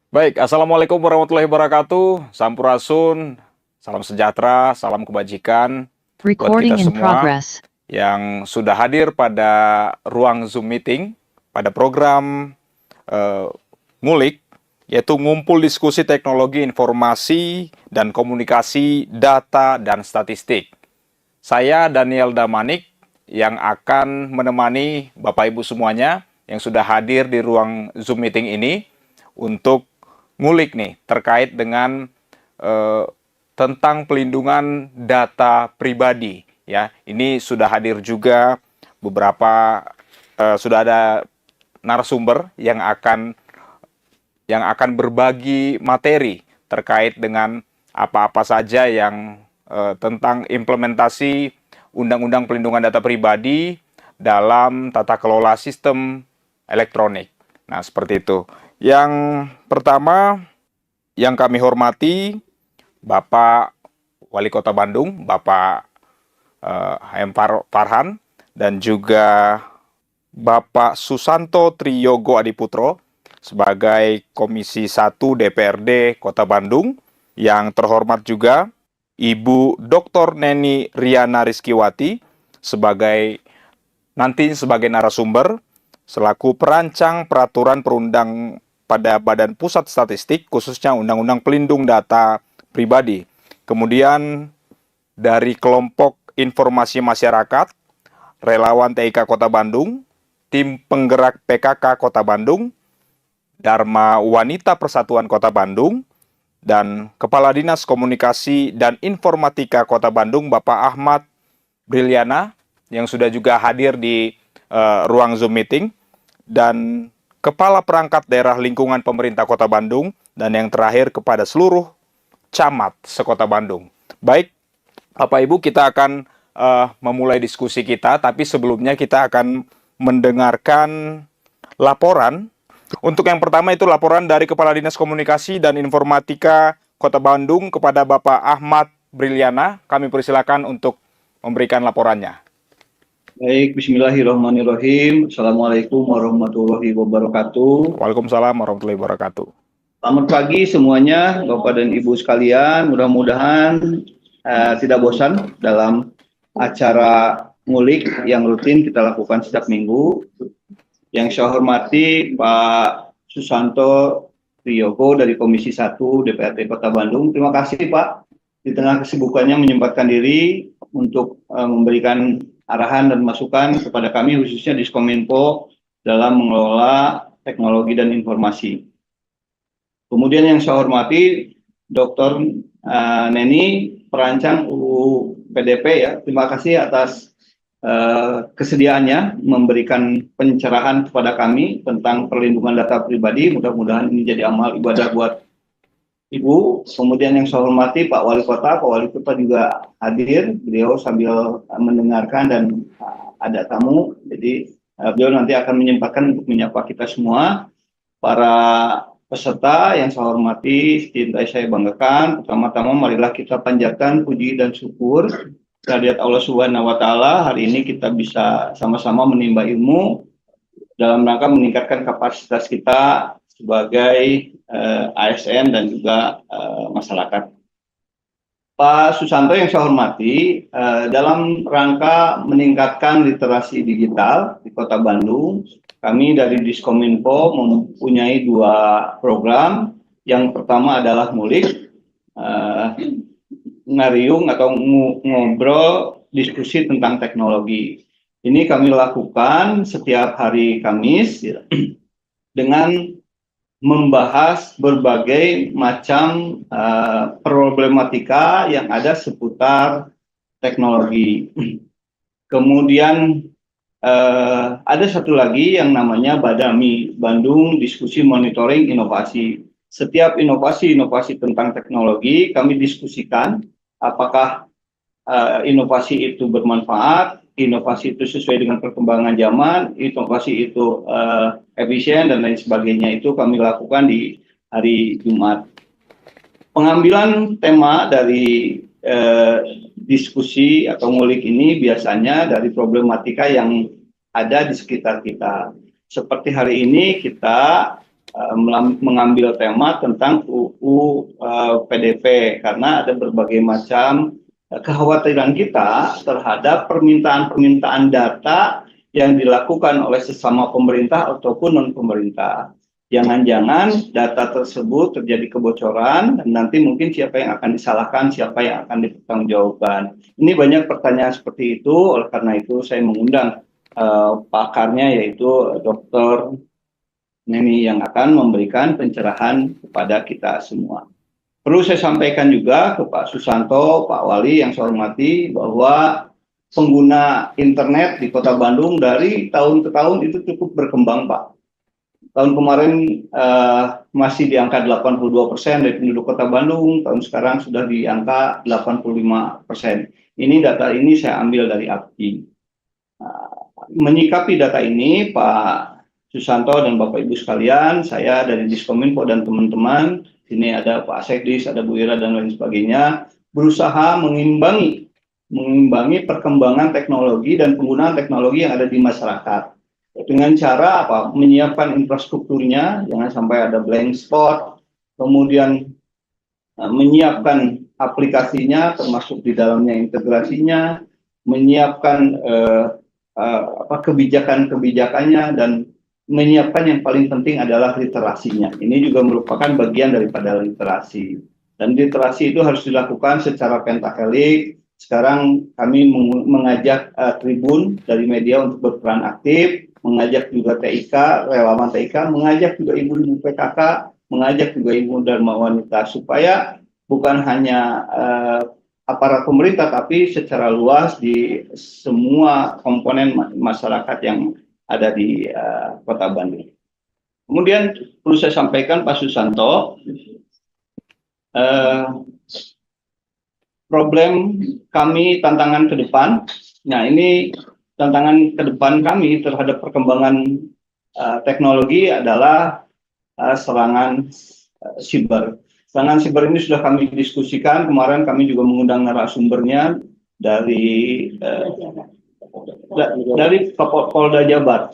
Baik, Assalamualaikum warahmatullahi wabarakatuh. Sampurasun, salam sejahtera, salam kebajikan buat kita Recording in semua progress. yang sudah hadir pada ruang Zoom meeting pada program eh, ngulik, yaitu ngumpul diskusi teknologi informasi dan komunikasi data dan statistik. Saya Daniel Damanik yang akan menemani Bapak Ibu semuanya yang sudah hadir di ruang Zoom meeting ini untuk ngulik nih terkait dengan eh, tentang pelindungan data pribadi ya. Ini sudah hadir juga beberapa sudah ada narasumber yang akan berbagi materi terkait dengan apa-apa saja yang tentang implementasi Undang-Undang Pelindungan Data Pribadi dalam tata kelola sistem elektronik. Nah, seperti itu. Yang pertama yang kami hormati Bapak Wali Kota Bandung, Bapak HM Farhan, dan juga Bapak Susanto Triyogo Adiputro sebagai Komisi 1 DPRD Kota Bandung. Yang terhormat juga Ibu Dr. Neni Riana Rizkiwati sebagai narasumber selaku perancang peraturan perundang pada Badan Pusat Statistik, khususnya Undang-Undang Pelindung Data Pribadi. Kemudian dari kelompok informasi masyarakat, relawan TIK Kota Bandung, tim penggerak PKK Kota Bandung, Dharma Wanita Persatuan Kota Bandung, dan Kepala Dinas Komunikasi dan Informatika Kota Bandung, Bapak Ahmad Briliana, yang sudah juga hadir di ruang Zoom meeting, dan Kepala Perangkat Daerah Lingkungan Pemerintah Kota Bandung, dan yang terakhir kepada seluruh camat sekota Bandung. Baik, Bapak Ibu, kita akan memulai diskusi kita, tapi sebelumnya kita akan mendengarkan laporan. Untuk yang pertama itu laporan dari Kepala Dinas Komunikasi dan Informatika Kota Bandung kepada Bapak Ahmad Briliana. Kami persilakan untuk memberikan laporannya. Baik, bismillahirrahmanirrahim. Assalamualaikum warahmatullahi wabarakatuh. Waalaikumsalam warahmatullahi wabarakatuh. Selamat pagi semuanya, Bapak dan Ibu sekalian. Mudah-mudahan tidak bosan dalam acara ngulik yang rutin kita lakukan setiap minggu. Yang saya hormati Pak Susanto Triyogo dari Komisi 1 DPRD Kota Bandung. Terima kasih Pak, di tengah kesibukannya menyempatkan diri untuk memberikan arahan dan masukan kepada kami khususnya Diskominfo dalam mengelola teknologi dan informasi. Kemudian yang saya hormati Dr. Neni, perancang UU PDP ya. Terima kasih atas kesediaannya memberikan pencerahan kepada kami tentang perlindungan data pribadi. Mudah-mudahan ini jadi amal ibadah buat Ibu. Kemudian yang saya hormati Pak Wali Kota juga hadir, beliau sambil mendengarkan dan ada tamu, jadi beliau nanti akan menyempatkan untuk menyapa kita semua. Para peserta yang saya hormati, cintai saya banggakan, pertama-tama marilah kita panjatkan puji dan syukur kehadirat Allah Subhanahu wa Ta'ala. Hari ini kita bisa sama-sama menimba ilmu dalam rangka meningkatkan kapasitas kita sebagai ASN dan juga masyarakat. Pak Susanto yang saya hormati, dalam rangka meningkatkan literasi digital di Kota Bandung, kami dari Diskominfo mempunyai 2 program. Yang pertama adalah ngulik, ngariung atau ngobrol diskusi tentang teknologi. Ini kami lakukan setiap hari Kamis ya, dengan membahas berbagai macam problematika yang ada seputar teknologi. Kemudian ada satu lagi yang namanya Badami, Bandung Diskusi Monitoring Inovasi. Setiap inovasi-inovasi tentang teknologi kami diskusikan, apakah inovasi itu bermanfaat, inovasi itu sesuai dengan perkembangan zaman, inovasi itu efisien dan lain sebagainya. Itu kami lakukan di hari Jumat. Pengambilan tema dari diskusi atau ngulik ini biasanya dari problematika yang ada di sekitar kita. Seperti hari ini kita mengambil tema tentang UU PDP karena ada berbagai macam kekhawatiran kita terhadap permintaan-permintaan data yang dilakukan oleh sesama pemerintah ataupun non-pemerintah. Jangan-jangan data tersebut terjadi kebocoran dan nanti mungkin siapa yang akan disalahkan, siapa yang akan dipertanggungjawabkan. Ini banyak pertanyaan seperti itu, oleh karena itu saya mengundang pakarnya yaitu Dr. Neni yang akan memberikan pencerahan kepada kita semua. Perlu saya sampaikan juga ke Pak Susanto, Pak Wali yang saya hormati bahwa pengguna internet di Kota Bandung dari tahun ke tahun itu cukup berkembang, Pak. Tahun kemarin masih di angka 82% dari penduduk Kota Bandung, tahun sekarang sudah di angka 85%. Ini data ini saya ambil dari API. Menyikapi data ini, Pak Susanto dan Bapak Ibu sekalian, saya dari Diskominfo dan teman-teman, sini ada Pak Sekdis, ada Bu Ira dan lain sebagainya, berusaha mengimbangi perkembangan teknologi dan penggunaan teknologi yang ada di masyarakat. Dengan cara apa? Menyiapkan infrastrukturnya, jangan sampai ada blank spot, kemudian menyiapkan aplikasinya, termasuk di dalamnya integrasinya, menyiapkan kebijakan-kebijakannya, dan menyiapkan yang paling penting adalah literasinya. Ini juga merupakan bagian daripada literasi. Dan literasi itu harus dilakukan secara pentahelik. Sekarang kami mengajak Tribun dari media untuk berperan aktif, mengajak juga TIK, relawan TIK, mengajak juga ibu-ibu PKK, mengajak juga ibu Dharma Wanita, supaya bukan hanya aparat pemerintah, tapi secara luas di semua komponen masyarakat yang ada di Kota Bandung. Kemudian perlu saya sampaikan Pak Susanto, problem kami, tantangan ke depan. Nah, ini tantangan ke depan kami terhadap perkembangan teknologi adalah serangan siber. Serangan siber ini sudah kami diskusikan, kemarin kami juga mengundang narasumbernya dari Polda Jabar.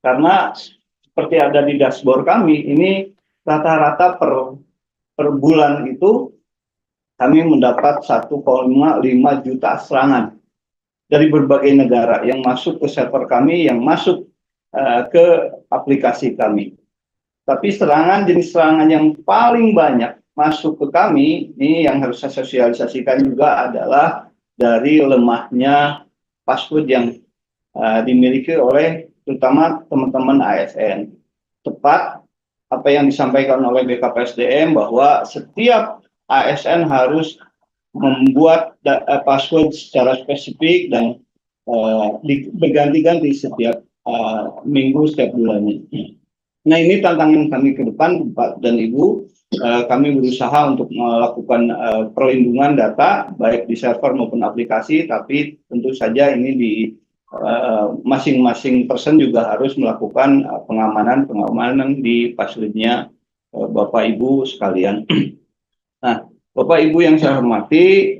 Karena seperti ada di dashboard kami, ini rata-rata per bulan itu kami mendapat 1,5 juta serangan dari berbagai negara yang masuk ke server kami, yang masuk ke aplikasi kami. Tapi jenis serangan yang paling banyak masuk ke kami, ini yang harus saya sosialisasikan juga adalah dari lemahnya password yang dimiliki oleh terutama teman-teman ASN. Tepat apa yang disampaikan oleh BKPSDM bahwa setiap ASN harus membuat password secara spesifik dan berganti-ganti setiap minggu, setiap bulannya. Nah, ini tantangan kami ke depan, Pak dan Ibu. Kami berusaha untuk melakukan perlindungan data, baik di server maupun aplikasi, tapi tentu saja ini di masing-masing person juga harus melakukan pengamanan di passwordnya Bapak Ibu sekalian. Nah, Bapak Ibu yang saya hormati,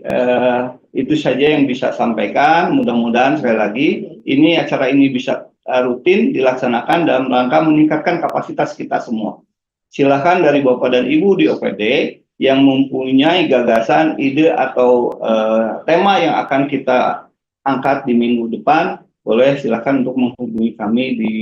itu saja yang bisa sampaikan. Mudah-mudahan sekali lagi ini acara ini bisa rutin dilaksanakan dalam rangka meningkatkan kapasitas kita semua. Silakan dari Bapak dan Ibu di OPD yang mempunyai gagasan, ide atau tema yang akan kita angkat di minggu depan, boleh silakan untuk menghubungi kami di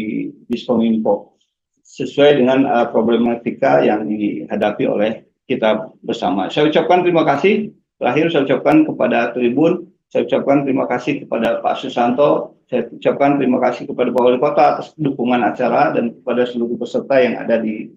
Diskominfo sesuai dengan problematika yang dihadapi oleh kita bersama. Saya ucapkan terima kasih. Terakhir saya ucapkan kepada Tribun, saya ucapkan terima kasih kepada Pak Susanto, saya ucapkan terima kasih kepada Pak Wali Kota atas dukungan acara dan kepada seluruh peserta yang ada di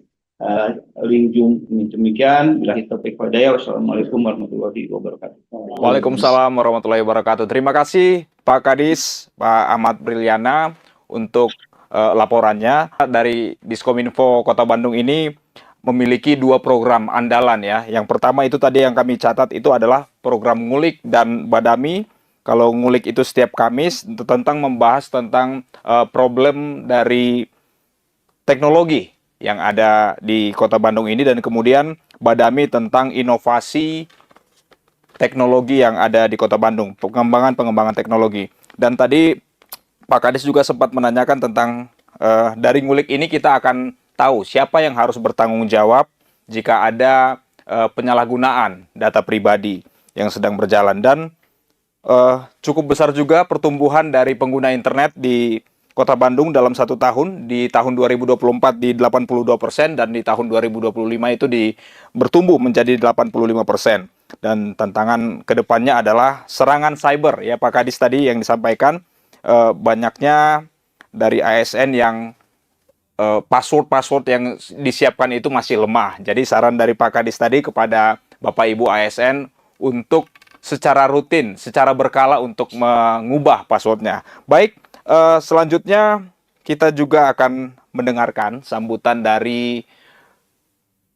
link Zoom ini. Demikian, billahi taufiq wal hidayah. Wassalamualaikum warahmatullahi wabarakatuh. Waalaikumsalam warahmatullahi wabarakatuh. Terima kasih Pak Kadis, Pak Ahmad Briliana untuk laporannya. Dari Diskominfo Kota Bandung ini memiliki 2 program andalan ya. Yang pertama itu tadi yang kami catat itu adalah program Ngulik dan Badami. Kalau Ngulik itu setiap Kamis tentang membahas tentang problem dari teknologi yang ada di Kota Bandung ini, dan kemudian Badami tentang inovasi teknologi yang ada di Kota Bandung, pengembangan teknologi. Dan tadi Pak Kadis juga sempat menanyakan tentang dari Ngulik ini kita akan tahu siapa yang harus bertanggung jawab jika ada penyalahgunaan data pribadi yang sedang berjalan. Dan cukup besar juga pertumbuhan dari pengguna internet di Kota Bandung dalam 1 tahun. Di tahun 2024 di 82% dan di tahun 2025 itu bertumbuh menjadi 85%. Dan tantangan kedepannya adalah serangan cyber, ya Pak Kadis tadi yang disampaikan, banyaknya dari ASN yang password-password yang disiapkan itu masih lemah. Jadi saran dari Pak Kadis tadi kepada Bapak Ibu ASN untuk secara rutin, secara berkala untuk mengubah passwordnya. Baik, selanjutnya kita juga akan mendengarkan sambutan dari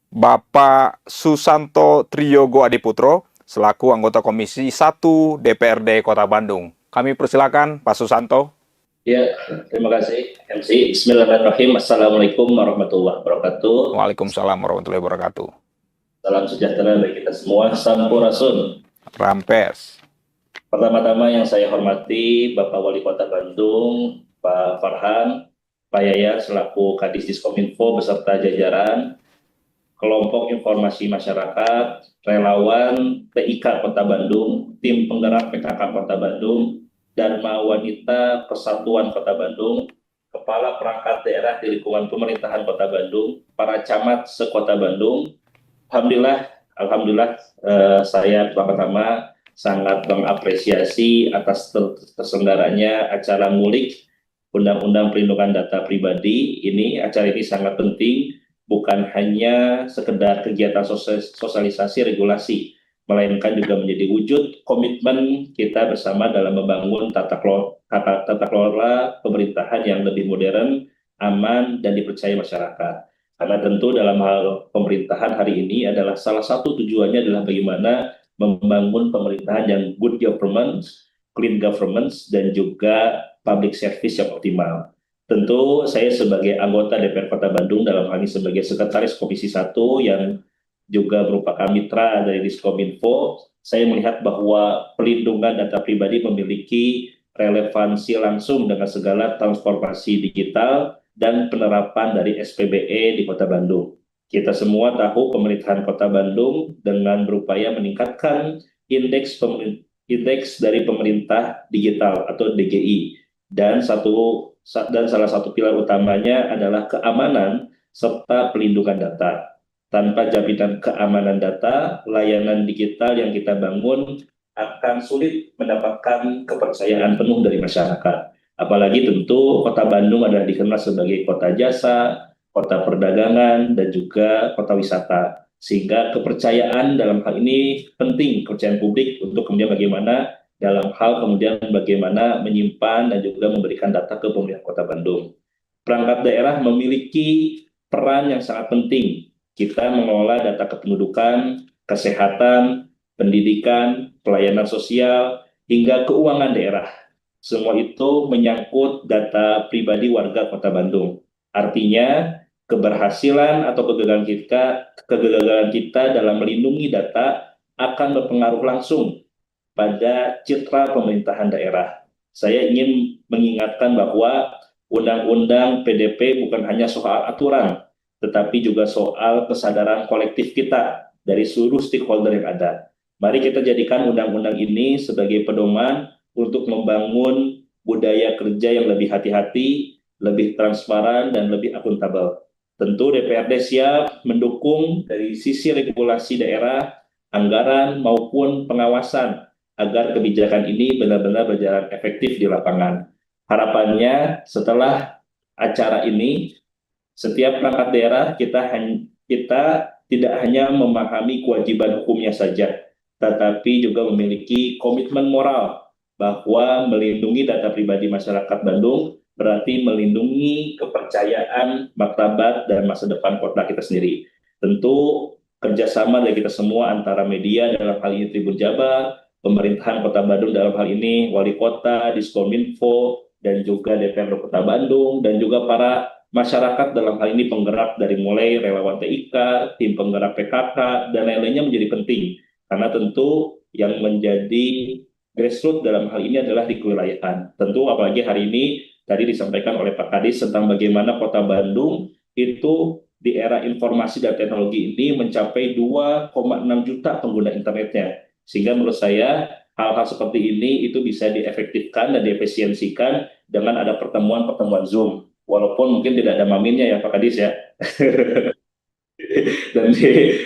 Bapak Susanto Triyogo Adiputro selaku anggota Komisi 1 DPRD Kota Bandung. Kami persilakan Pak Susanto. Ya, terima kasih MC. Bismillahirrahmanirrahim. Assalamualaikum warahmatullahi wabarakatuh. Waalaikumsalam warahmatullahi wabarakatuh. Salam sejahtera bagi kita semua. Sampurasun. Rampes. Pertama-tama yang saya hormati Bapak Wali Kota Bandung, Pak Farhan, Pak Yaya selaku Kadis Diskominfo beserta jajaran, kelompok informasi masyarakat, relawan TIK Kota Bandung, tim penggerak PKK Kota Bandung, Dharma Wanita Persatuan Kota Bandung, Kepala Perangkat Daerah di lingkungan pemerintahan Kota Bandung, para camat se-Kota Bandung. Alhamdulillah, saya pertama-tama sangat mengapresiasi atas terselenggaranya acara ngulik Undang-Undang Perlindungan Data Pribadi ini. Acara ini sangat penting, bukan hanya sekedar kegiatan sosialisasi regulasi, melainkan juga menjadi wujud komitmen kita bersama dalam membangun tata kelola pemerintahan yang lebih modern, aman, dan dipercaya masyarakat. Karena tentu dalam hal pemerintahan hari ini adalah salah satu tujuannya adalah bagaimana membangun pemerintahan yang good governance, clean governance, dan juga public service yang optimal. Tentu saya sebagai anggota DPR Kota Bandung, dalam hal ini sebagai Sekretaris Komisi 1 yang juga merupakan mitra dari Diskominfo, saya melihat bahwa pelindungan data pribadi memiliki relevansi langsung dengan segala transformasi digital dan penerapan dari SPBE di Kota Bandung. Kita semua tahu pemerintahan Kota Bandung dengan berupaya meningkatkan indeks dari pemerintah digital atau DGI, dan salah satu pilar utamanya adalah keamanan serta pelindungan data. Tanpa jaminan keamanan data, layanan digital yang kita bangun akan sulit mendapatkan kepercayaan penuh dari masyarakat. Apalagi tentu Kota Bandung adalah dikenal sebagai kota jasa, kota perdagangan, dan juga kota wisata. Sehingga kepercayaan dalam hal ini penting, kepercayaan publik untuk kemudian bagaimana dalam hal kemudian bagaimana menyimpan dan juga memberikan data ke pemerintah Kota Bandung. Perangkat daerah memiliki peran yang sangat penting. Kita mengelola data kependudukan, kesehatan, pendidikan, pelayanan sosial, hingga keuangan daerah. Semua itu menyangkut data pribadi warga Kota Bandung. Artinya, keberhasilan atau kegagalan kita dalam melindungi data akan berpengaruh langsung pada citra pemerintahan daerah. Saya ingin mengingatkan bahwa Undang-Undang PDP bukan hanya soal aturan, tetapi juga soal kesadaran kolektif kita dari seluruh stakeholder yang ada. Mari kita jadikan undang-undang ini sebagai pedoman untuk membangun budaya kerja yang lebih hati-hati, lebih transparan, dan lebih akuntabel. Tentu DPRD siap mendukung dari sisi regulasi daerah, anggaran, maupun pengawasan agar kebijakan ini benar-benar berjalan efektif di lapangan. Harapannya setelah acara ini, setiap perangkat daerah kita tidak hanya memahami kewajiban hukumnya saja, tetapi juga memiliki komitmen moral bahwa melindungi data pribadi masyarakat Bandung berarti melindungi kepercayaan, martabat, dan masa depan kota kita sendiri. Tentu kerjasama dari kita semua antara media dalam hal ini Tribun Jabar, pemerintahan Kota Bandung dalam hal ini, Wali Kota, Diskominfo, dan juga DPRD Kota Bandung, dan juga para masyarakat dalam hal ini penggerak dari mulai relawan TIK, tim penggerak PKK, dan lain-lainnya menjadi penting. Karena tentu yang menjadi grassroots dalam hal ini adalah di kewilayahan. Tentu apalagi hari ini tadi disampaikan oleh Pak Kadis tentang bagaimana Kota Bandung itu di era informasi dan teknologi ini mencapai 2,6 juta pengguna internetnya. Sehingga menurut saya hal-hal seperti ini itu bisa diefektifkan dan diefisiensikan dengan ada pertemuan-pertemuan Zoom. Walaupun mungkin tidak ada maminnya ya Pak Kadis ya. Dan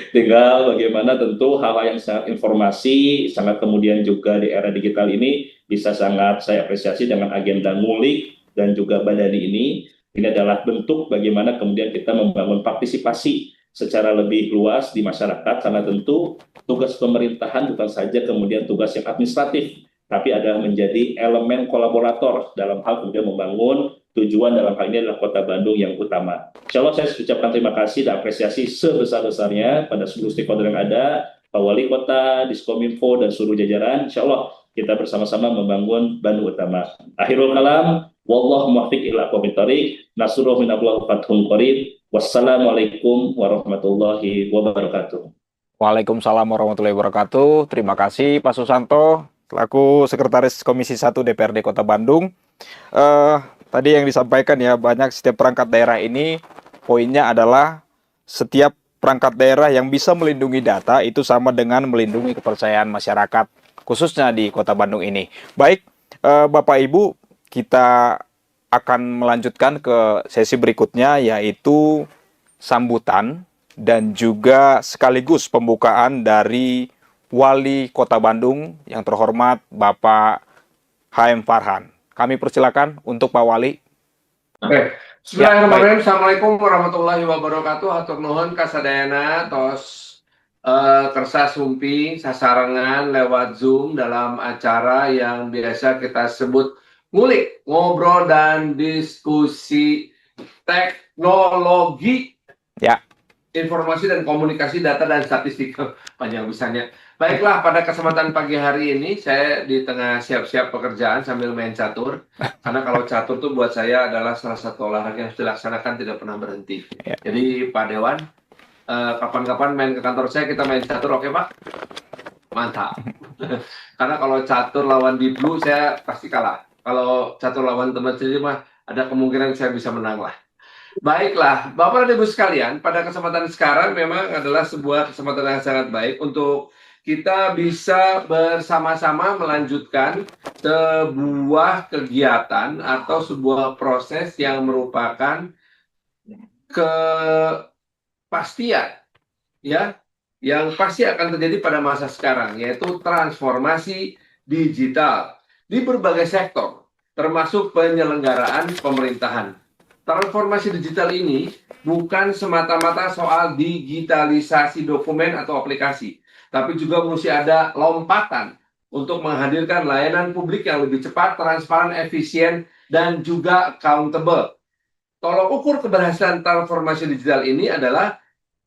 tinggal bagaimana tentu hal-hal yang sangat informasi, sangat kemudian juga di era digital ini bisa sangat saya apresiasi dengan agenda ngulik dan juga badani ini. Ini adalah bentuk bagaimana kemudian kita membangun partisipasi secara lebih luas di masyarakat, karena tentu tugas pemerintahan bukan saja kemudian tugas yang administratif, tapi ada menjadi elemen kolaborator dalam hal kemudian membangun tujuan dalam hal ini adalah Kota Bandung yang utama. Insya Allah saya ucapkan terima kasih dan apresiasi sebesar-besarnya pada seluruh stakeholder yang ada, Pak Wali Kota, Diskominfo, dan seluruh jajaran. Insya Allah kita bersama-sama membangun Bandung utama. Akhirul kalam, wallahu muwaffiq ila aqwamit thoriq, nasruh minallah fathun qarib. Wassalamualaikum warahmatullahi wabarakatuh. Waalaikumsalam warahmatullahi wabarakatuh. Terima kasih Pak Susanto, selaku Sekretaris Komisi 1 DPRD Kota Bandung. Tadi yang disampaikan ya, banyak setiap perangkat daerah ini poinnya adalah setiap perangkat daerah yang bisa melindungi data itu sama dengan melindungi kepercayaan masyarakat, khususnya di Kota Bandung ini. Baik, Bapak Ibu, kita akan melanjutkan ke sesi berikutnya, yaitu sambutan dan juga sekaligus pembukaan dari Wali Kota Bandung yang terhormat Bapak HM Farhan. Kami persilakan untuk Pak Wali. Oke. Bismillahirrahmanirrahim. Assalamualaikum warahmatullahi wabarakatuh. Hatur nuhun kasadayana tos kersa sumpi sasarangan lewat Zoom dalam acara yang biasa kita sebut ngulik, ngobrol dan diskusi teknologi. Ya. Informasi dan komunikasi data dan statistik. Panjang bisanya. Baiklah, pada kesempatan pagi hari ini saya di tengah siap-siap pekerjaan sambil main catur. Karena kalau catur tuh buat saya adalah salah satu olahraga yang harus dilaksanakan, tidak pernah berhenti. Ya. Jadi Pak Dewan, kapan-kapan main ke kantor saya, kita main catur, oke Pak? Mantap. Karena kalau catur lawan Deep Blue saya pasti kalah. Kalau catur lawan teman sendiri mah ada kemungkinan saya bisa menang lah. Baiklah, Bapak dan Ibu sekalian, pada kesempatan sekarang memang adalah sebuah kesempatan yang sangat baik untuk kita bisa bersama-sama melanjutkan sebuah kegiatan atau sebuah proses yang merupakan kepastian, ya, yang pasti akan terjadi pada masa sekarang, yaitu transformasi digital di berbagai sektor, termasuk penyelenggaraan pemerintahan. Transformasi digital ini bukan semata-mata soal digitalisasi dokumen atau aplikasi, tapi juga mesti ada lompatan untuk menghadirkan layanan publik yang lebih cepat, transparan, efisien, dan juga accountable. Tolok ukur keberhasilan transformasi digital ini adalah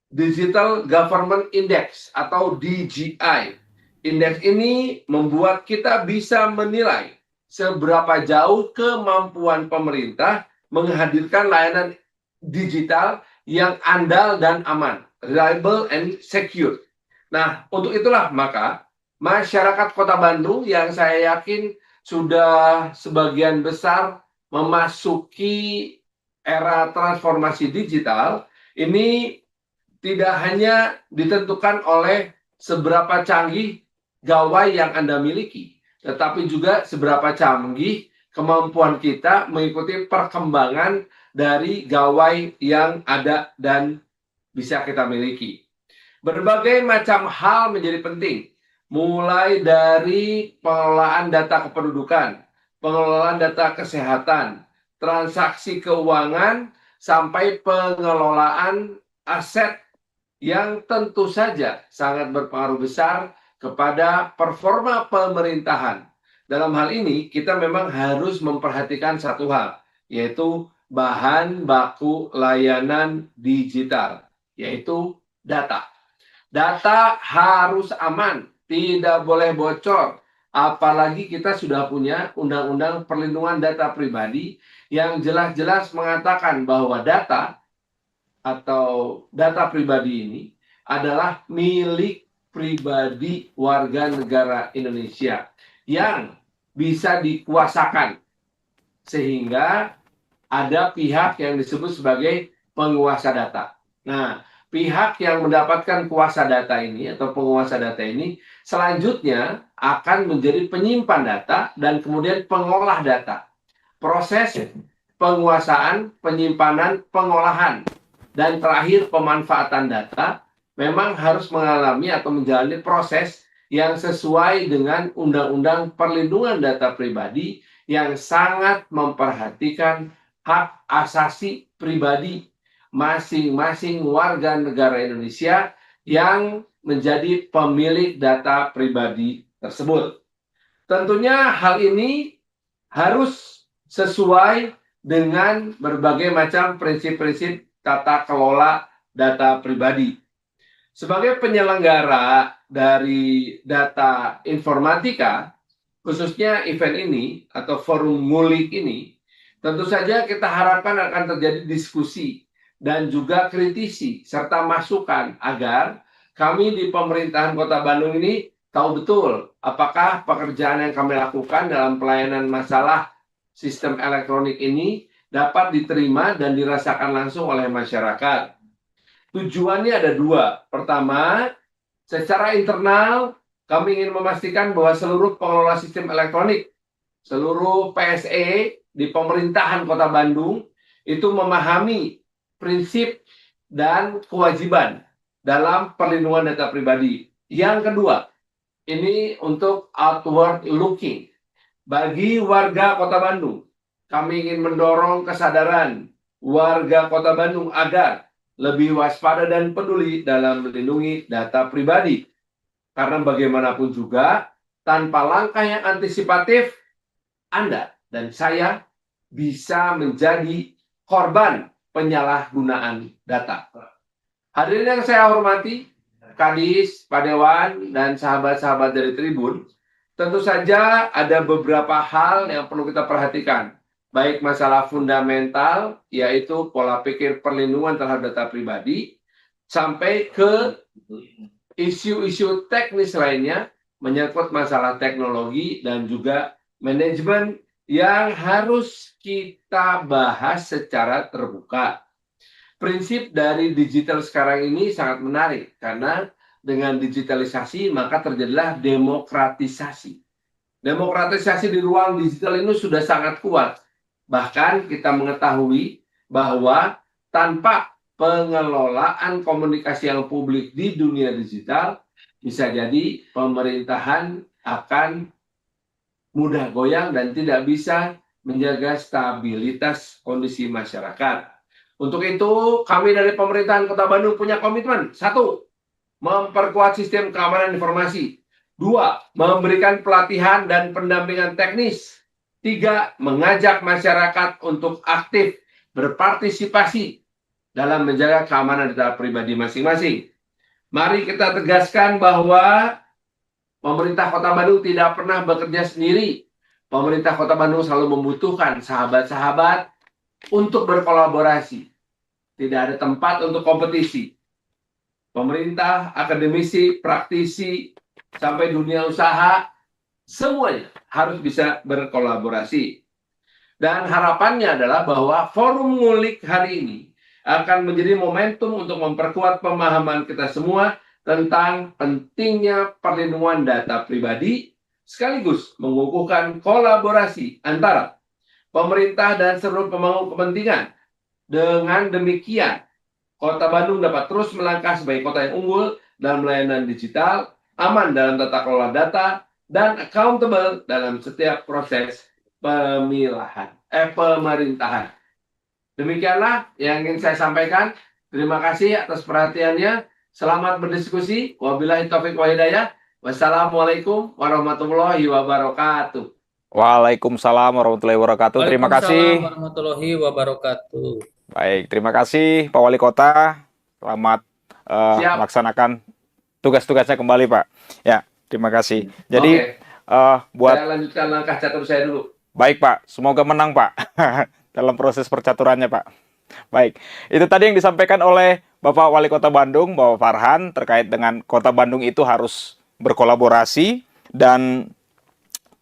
Digital Government Index atau DGI. Indeks ini membuat kita bisa menilai seberapa jauh kemampuan pemerintah menghadirkan layanan digital yang andal dan aman, reliable and secure. Nah, untuk itulah maka masyarakat Kota Bandung yang saya yakin sudah sebagian besar memasuki era transformasi digital ini tidak hanya ditentukan oleh seberapa canggih gawai yang Anda miliki, tetapi juga seberapa canggih kemampuan kita mengikuti perkembangan dari gawai yang ada dan bisa kita miliki. Berbagai macam hal menjadi penting, mulai dari pengelolaan data kependudukan, pengelolaan data kesehatan, transaksi keuangan, sampai pengelolaan aset yang tentu saja sangat berpengaruh besar kepada performa pemerintahan. Dalam hal ini, kita memang harus memperhatikan satu hal, yaitu bahan baku layanan digital, yaitu data. Data harus aman, tidak boleh bocor. Apalagi kita sudah punya Undang-Undang Perlindungan Data Pribadi yang jelas-jelas mengatakan bahwa data atau data pribadi ini adalah milik pribadi warga negara Indonesia yang bisa dikuasakan, sehingga ada pihak yang disebut sebagai penguasa data. Nah, pihak yang mendapatkan kuasa data ini atau penguasa data ini selanjutnya akan menjadi penyimpan data dan kemudian pengolah data. Proses penguasaan, penyimpanan, pengolahan, dan terakhir pemanfaatan data memang harus mengalami atau menjalani proses yang sesuai dengan Undang-Undang Perlindungan Data Pribadi yang sangat memperhatikan hak asasi pribadi masing-masing warga negara Indonesia yang menjadi pemilik data pribadi tersebut. Tentunya hal ini harus sesuai dengan berbagai macam prinsip-prinsip tata kelola data pribadi. Sebagai penyelenggara dari data informatika, khususnya event ini atau forum ngulik ini, tentu saja kita harapkan akan terjadi diskusi dan juga kritisi serta masukan agar kami di pemerintahan Kota Bandung ini tahu betul apakah pekerjaan yang kami lakukan dalam pelayanan masalah sistem elektronik ini dapat diterima dan dirasakan langsung oleh masyarakat. Tujuannya ada dua. Pertama, secara internal kami ingin memastikan bahwa seluruh pengelola sistem elektronik, seluruh PSE di pemerintahan Kota Bandung itu memahami prinsip dan kewajiban dalam perlindungan data pribadi. Yang kedua, ini untuk outward looking. Bagi warga Kota Bandung, kami ingin mendorong kesadaran warga Kota Bandung agar lebih waspada dan peduli dalam melindungi data pribadi. Karena bagaimanapun juga, tanpa langkah yang antisipatif, Anda dan saya bisa menjadi korban penyalahgunaan data. Hadirin yang saya hormati, Kadis, Pak Dewan, dan sahabat-sahabat dari Tribun, tentu saja ada beberapa hal yang perlu kita perhatikan. Baik masalah fundamental, yaitu pola pikir perlindungan terhadap data pribadi, sampai ke isu-isu teknis lainnya, menyangkut masalah teknologi dan juga manajemen yang harus kita bahas secara terbuka. Prinsip dari digital sekarang ini sangat menarik, karena dengan digitalisasi maka terjadilah demokratisasi. Demokratisasi di ruang digital ini sudah sangat kuat. Bahkan kita mengetahui bahwa tanpa pengelolaan komunikasi yang publik di dunia digital, bisa jadi pemerintahan akan mudah goyang dan tidak bisa menjaga stabilitas kondisi masyarakat. Untuk itu, kami dari pemerintahan Kota Bandung punya komitmen. 1, memperkuat sistem keamanan informasi. 2, memberikan pelatihan dan pendampingan teknis. 3, mengajak masyarakat untuk aktif berpartisipasi dalam menjaga keamanan data pribadi masing-masing. Mari kita tegaskan bahwa pemerintah Kota Bandung tidak pernah bekerja sendiri. Pemerintah Kota Bandung selalu membutuhkan sahabat-sahabat untuk berkolaborasi. Tidak ada tempat untuk kompetisi. Pemerintah, akademisi, praktisi, sampai dunia usaha, semuanya harus bisa berkolaborasi. Dan harapannya adalah bahwa forum ngulik hari ini akan menjadi momentum untuk memperkuat pemahaman kita semua tentang pentingnya perlindungan data pribadi, sekaligus mengukuhkan kolaborasi antara pemerintah dan seluruh pemangku kepentingan. Dengan demikian, Kota Bandung dapat terus melangkah sebagai kota yang unggul dalam layanan digital, aman dalam tata kelola data, dan accountable dalam setiap proses pemerintahan. Demikianlah yang ingin saya sampaikan. Terima kasih atas perhatiannya. Selamat berdiskusi. Wabillahi taufiq wa hidayah. Wassalamualaikum warahmatullahi wabarakatuh. Waalaikumsalam warahmatullahi wabarakatuh. Terima kasih. Waalaikumsalam warahmatullahi wabarakatuh. Baik, terima kasih Pak Wali Kota. Selamat melaksanakan tugas-tugasnya kembali, Pak. Ya, terima kasih. Jadi, buat saya lanjutkan langkah catur saya dulu. Baik, Pak. Semoga menang, Pak. Dalam proses percaturannya, Pak. Baik, itu tadi yang disampaikan oleh Bapak Wali Kota Bandung, Bapak Farhan, terkait dengan Kota Bandung itu harus berkolaborasi. Dan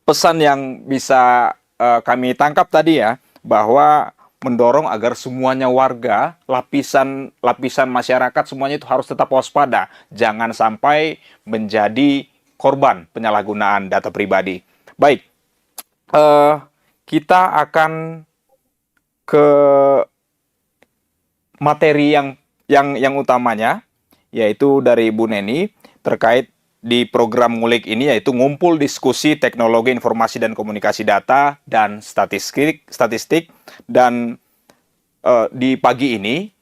pesan yang bisa kami tangkap tadi ya, bahwa mendorong agar semuanya warga, lapisan masyarakat semuanya itu harus tetap waspada, jangan sampai menjadi korban penyalahgunaan data pribadi. Baik, kita akan ke materi yang utamanya, yaitu dari Bu Neni terkait di program ngulik ini, yaitu ngumpul diskusi teknologi informasi dan komunikasi data dan statistik. Dan di pagi ini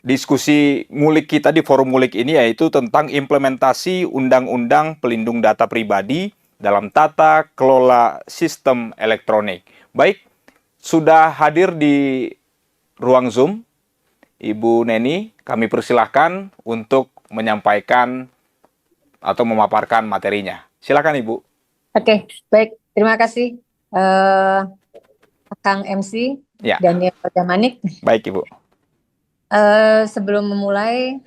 diskusi ngulik kita di forum ngulik ini yaitu tentang implementasi Undang-Undang Pelindung Data Pribadi dalam tata kelola sistem elektronik. Baik, sudah hadir di ruang Zoom Ibu Neni, kami persilahkan untuk menyampaikan atau memaparkan materinya. Silakan Ibu. Oke, baik. Terima kasih Kang MC Ya. Daniel Damanik. Baik Ibu. Sebelum memulai,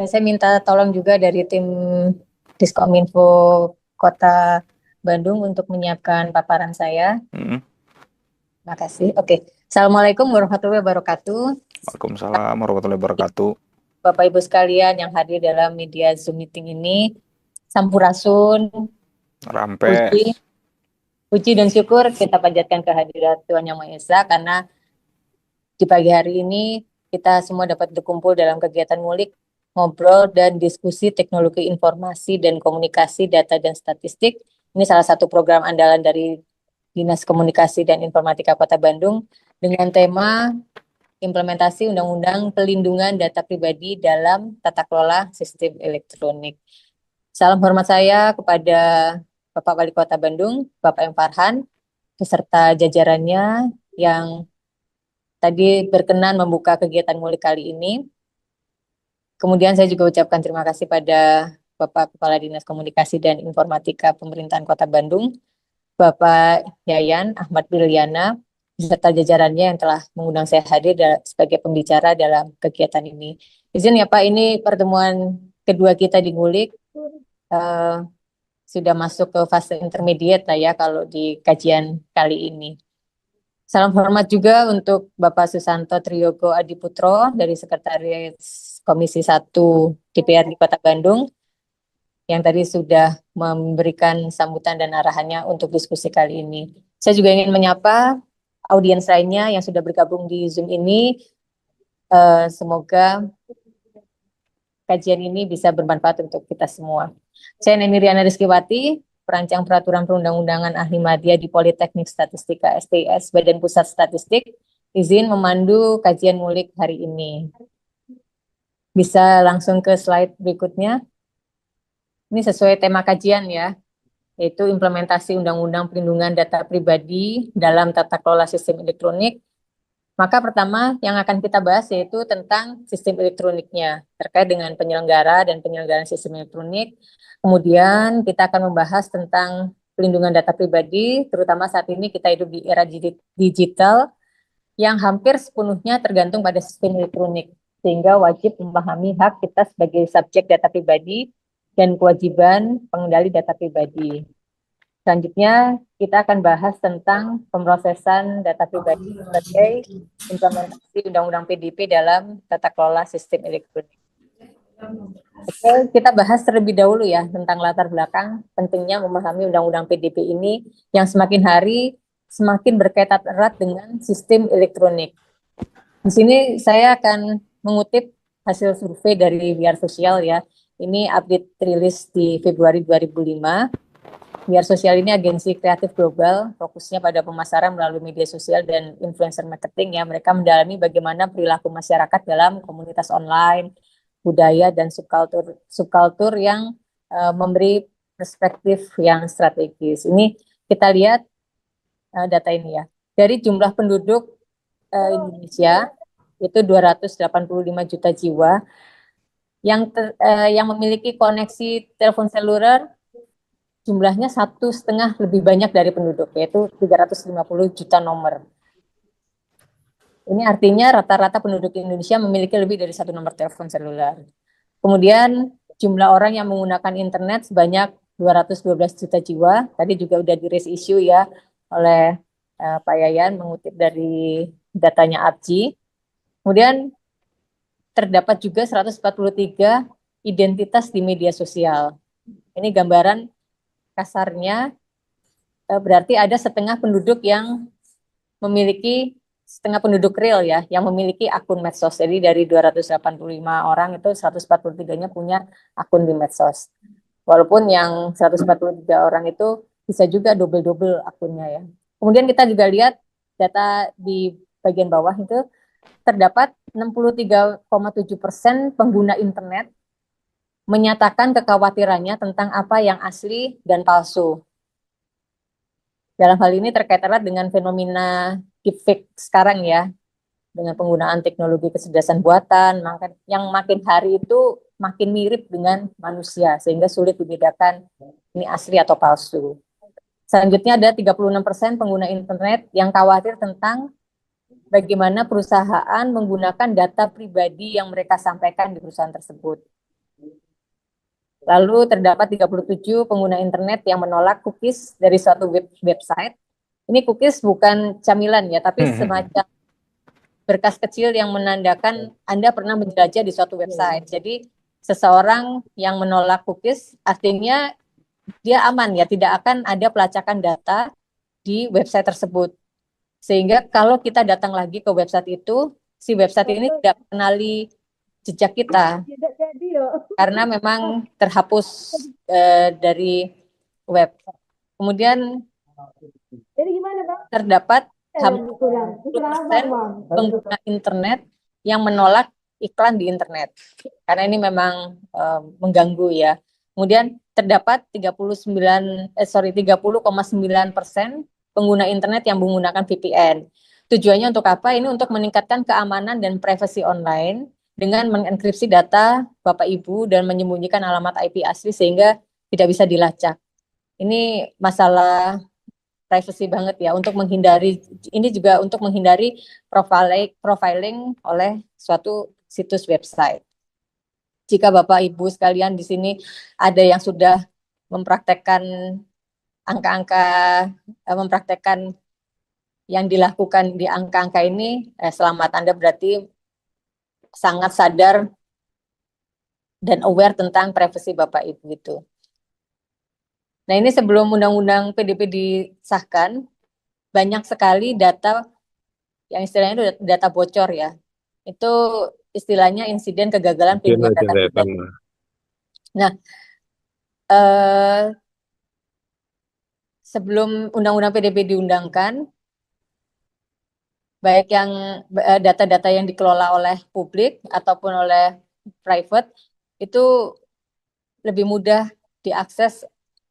saya minta tolong juga dari tim Diskominfo Kota Bandung untuk menyiapkan paparan saya. Terima kasih. Oke. Assalamualaikum warahmatullahi wabarakatuh. Waalaikumsalam warahmatullahi wabarakatuh. Bapak Ibu sekalian yang hadir dalam media Zoom meeting ini, Sampurasun, Rampe. puji dan syukur kita panjatkan kehadirat Tuhan Yang Maha Esa karena di pagi hari ini kita semua dapat berkumpul dalam kegiatan ngulik, ngobrol, dan diskusi teknologi informasi dan komunikasi data dan statistik. Ini salah satu program andalan dari Dinas Komunikasi dan Informatika Kota Bandung dengan tema implementasi Undang-Undang Pelindungan Data Pribadi dalam Tata Kelola Sistem Elektronik. Salam hormat saya kepada Bapak Wali Kota Bandung, Bapak M. Farhan, beserta jajarannya yang tadi berkenan membuka kegiatan ngulik kali ini. Kemudian saya juga ucapkan terima kasih pada Bapak Kepala Dinas Komunikasi dan Informatika Pemerintahan Kota Bandung, Bapak Yayan Ahmad Briliana, beserta jajarannya yang telah mengundang saya hadir sebagai pembicara dalam kegiatan ini. Izin ya Pak, ini pertemuan kedua kita di ngulik. Sudah masuk ke fase intermediate lah ya kalau di kajian kali ini. Salam hormat juga untuk Bapak Susanto Triyogo Adiputro dari Sekretaris Komisi 1 DPR di Kota Bandung yang tadi sudah memberikan sambutan dan arahannya untuk diskusi kali ini. Saya juga ingin menyapa audiens lainnya yang sudah bergabung di Zoom ini. Semoga kajian ini bisa bermanfaat untuk kita semua. Saya Neni Riana Rizkiwati, perancang peraturan perundang-undangan ahli media di Politeknik Statistika STIS Badan Pusat Statistik, izin memandu kajian ngulik hari ini. Bisa langsung ke slide berikutnya. Ini sesuai tema kajian ya, yaitu implementasi Undang-Undang Pelindungan Data Pribadi dalam tata kelola sistem elektronik. Maka pertama yang akan kita bahas yaitu tentang sistem elektroniknya, terkait dengan penyelenggara dan penyelenggaraan sistem elektronik. Kemudian kita akan membahas tentang pelindungan data pribadi, terutama saat ini kita hidup di era digital yang hampir sepenuhnya tergantung pada sistem elektronik, sehingga wajib memahami hak kita sebagai subjek data pribadi dan kewajiban pengendali data pribadi. Selanjutnya, kita akan bahas tentang pemrosesan data pribadi sebagai implementasi Undang-Undang PDP dalam tata kelola sistem elektronik. Oke, kita bahas terlebih dahulu ya tentang latar belakang pentingnya memahami Undang-Undang PDP ini yang semakin hari semakin berkaitan erat dengan sistem elektronik. Di sini saya akan mengutip hasil survei dari Biar Sosial ya. Ini update rilis di Februari 2005. Biar Sosial ini agensi kreatif global, fokusnya pada pemasaran melalui media sosial dan influencer marketing ya. Mereka mendalami bagaimana perilaku masyarakat dalam komunitas online, budaya dan subkultur yang memberi perspektif yang strategis. Ini kita lihat data ini ya. Dari jumlah penduduk Indonesia itu 285 juta jiwa yang memiliki koneksi telepon seluler. Jumlahnya 1,5 lebih banyak dari penduduk, yaitu 350 juta nomor. Ini artinya rata-rata penduduk Indonesia memiliki lebih dari 1 nomor telepon seluler. Kemudian jumlah orang yang menggunakan internet sebanyak 212 juta jiwa. Tadi juga udah di-raise issue ya oleh Pak Yayan mengutip dari datanya ARCI. Kemudian terdapat juga 143 identitas di media sosial. Ini gambaran kasarnya, berarti ada setengah penduduk yang memiliki, setengah penduduk real ya, yang memiliki akun medsos. Jadi dari 285 orang itu 143-nya punya akun di medsos. Walaupun yang 143 orang itu bisa juga double-double akunnya ya. Kemudian kita juga lihat data di bagian bawah itu terdapat 63,7% pengguna internet menyatakan kekhawatirannya tentang apa yang asli dan palsu. Dalam hal ini terkait erat dengan fenomena deepfake sekarang ya, dengan penggunaan teknologi kecerdasan buatan, yang makin hari itu makin mirip dengan manusia, sehingga sulit dibedakan ini asli atau palsu. Selanjutnya ada 36% pengguna internet yang khawatir tentang bagaimana perusahaan menggunakan data pribadi yang mereka sampaikan di perusahaan tersebut. Lalu terdapat 37 pengguna internet yang menolak cookies dari suatu website. Ini cookies bukan camilan ya, tapi semacam berkas kecil yang menandakan Anda pernah menjelajah di suatu website. Jadi seseorang yang menolak cookies artinya dia aman ya, tidak akan ada pelacakan data di website tersebut. Sehingga kalau kita datang lagi ke website itu, si website ini tidak mengenali jejak kita karena memang terhapus dari web. Kemudian terdapat 10% pengguna internet yang menolak iklan di internet karena ini memang mengganggu ya. Kemudian terdapat 30,9% pengguna internet yang menggunakan VPN. Tujuannya untuk apa? Ini untuk meningkatkan keamanan dan privasi online dengan mengenkripsi data Bapak Ibu dan menyembunyikan alamat IP asli sehingga tidak bisa dilacak. Ini masalah privacy banget ya, untuk menghindari, ini juga untuk menghindari profiling oleh suatu situs website. Jika Bapak Ibu sekalian di sini ada yang sudah mempraktekkan mempraktekkan yang dilakukan di angka-angka ini, selamat, Anda berarti sangat sadar dan aware tentang privasi Bapak Ibu itu. Nah, ini sebelum Undang-Undang PDP disahkan, banyak sekali data yang istilahnya itu data bocor ya. Itu istilahnya insiden kegagalan pelindungan data pribadi. Nah, sebelum Undang-Undang PDP diundangkan, baik yang data-data yang dikelola oleh publik ataupun oleh private, itu lebih mudah diakses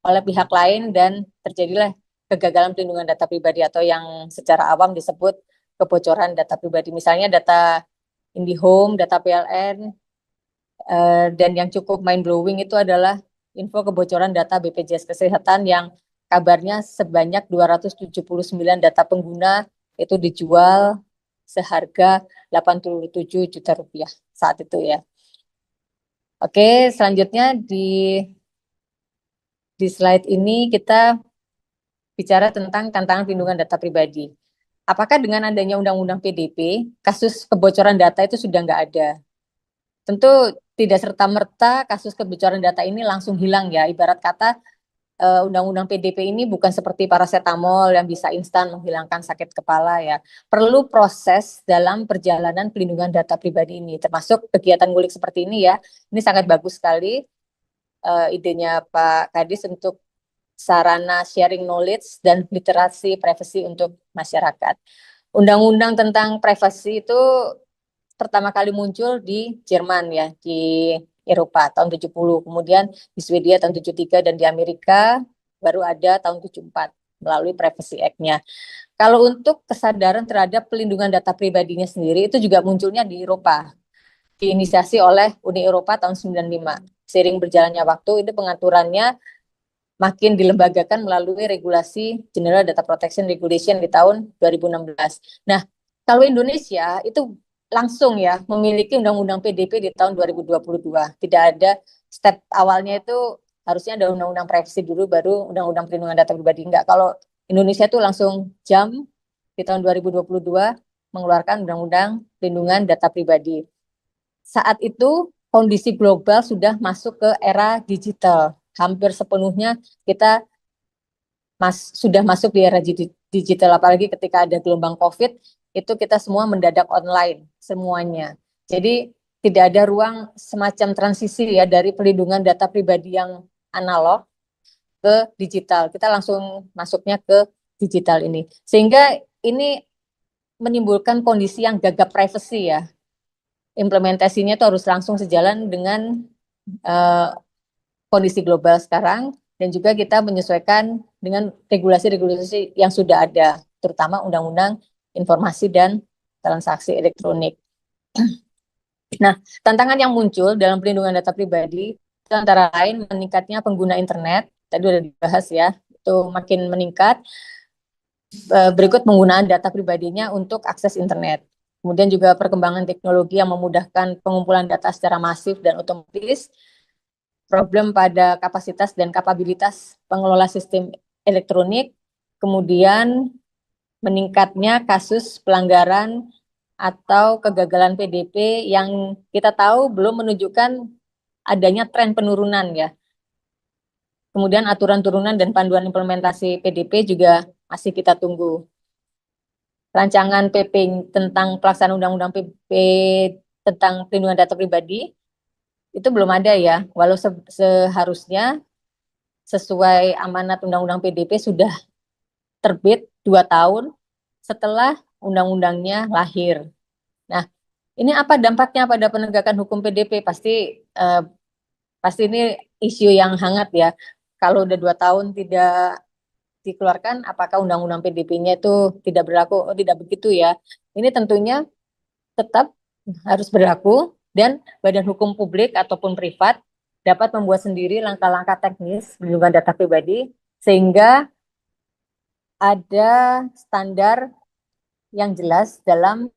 oleh pihak lain dan terjadilah kegagalan pelindungan data pribadi atau yang secara awam disebut kebocoran data pribadi. Misalnya data IndiHome, data PLN, dan yang cukup mind-blowing itu adalah info kebocoran data BPJS Kesehatan yang kabarnya sebanyak 279 data pengguna itu dijual seharga 87 juta rupiah saat itu ya. Oke, selanjutnya di slide ini kita bicara tentang tantangan pelindungan data pribadi. Apakah dengan adanya Undang-Undang PDP, kasus kebocoran data itu sudah nggak ada? Tentu tidak serta-merta kasus kebocoran data ini langsung hilang ya. Ibarat kata Undang-Undang PDP ini bukan seperti paracetamol yang bisa instan menghilangkan sakit kepala ya. Perlu proses dalam perjalanan pelindungan data pribadi ini, termasuk kegiatan ngulik seperti ini ya. Ini sangat bagus sekali idenya Pak Kadis untuk sarana sharing knowledge dan literasi privasi untuk masyarakat. Undang-undang tentang privasi itu pertama kali muncul di Jerman ya, di Eropa tahun 70, kemudian di Swedia tahun 73 dan di Amerika baru ada tahun 74 melalui Privacy Act-nya. Kalau untuk kesadaran terhadap pelindungan data pribadinya sendiri itu juga munculnya di Eropa. Diinisiasi oleh Uni Eropa tahun 95. Seiring berjalannya waktu itu pengaturannya makin dilembagakan melalui regulasi General Data Protection Regulation di tahun 2016. Nah, kalau Indonesia itu langsung ya memiliki Undang-Undang PDP di tahun 2022. Tidak ada step awalnya itu harusnya ada Undang-Undang Privacy dulu baru Undang-Undang Perlindungan Data Pribadi. Enggak, kalau Indonesia itu langsung jam di tahun 2022 mengeluarkan Undang-Undang Perlindungan Data Pribadi. Saat itu kondisi global sudah masuk ke era digital. Hampir sepenuhnya kita sudah masuk di era digital, apalagi ketika ada gelombang COVID, itu kita semua mendadak online semuanya. Jadi tidak ada ruang semacam transisi ya dari pelindungan data pribadi yang analog ke digital. Kita langsung masuknya ke digital ini. Sehingga ini menimbulkan kondisi yang gagap privacy ya. Implementasinya itu harus langsung sejalan dengan kondisi global sekarang, dan juga kita menyesuaikan dengan regulasi-regulasi yang sudah ada, terutama Undang-Undang Informasi dan Transaksi Elektronik. Nah, tantangan yang muncul dalam pelindungan data pribadi itu antara lain meningkatnya pengguna internet, tadi sudah dibahas ya, itu makin meningkat. Berikut penggunaan data pribadinya untuk akses internet. Kemudian juga perkembangan teknologi yang memudahkan pengumpulan data secara masif dan otomatis, problem pada kapasitas dan kapabilitas pengelola sistem elektronik, kemudian meningkatnya kasus pelanggaran atau kegagalan PDP yang kita tahu belum menunjukkan adanya tren penurunan ya. Kemudian aturan turunan dan panduan implementasi PDP juga masih kita tunggu. Rancangan PP tentang pelaksanaan Undang-Undang PP tentang perlindungan data pribadi itu belum ada ya, walau seharusnya sesuai amanat Undang-Undang PDP sudah terbit 2 tahun setelah undang-undangnya lahir. Nah, ini apa dampaknya pada penegakan hukum PDP? Pasti ini isu yang hangat ya. Kalau udah 2 tahun tidak dikeluarkan, apakah undang-undang PDP-nya itu tidak berlaku? Oh, tidak begitu ya. Ini tentunya tetap harus berlaku, dan badan hukum publik ataupun privat dapat membuat sendiri langkah-langkah teknis perlindungan data pribadi, sehingga ada standar yang jelas dalam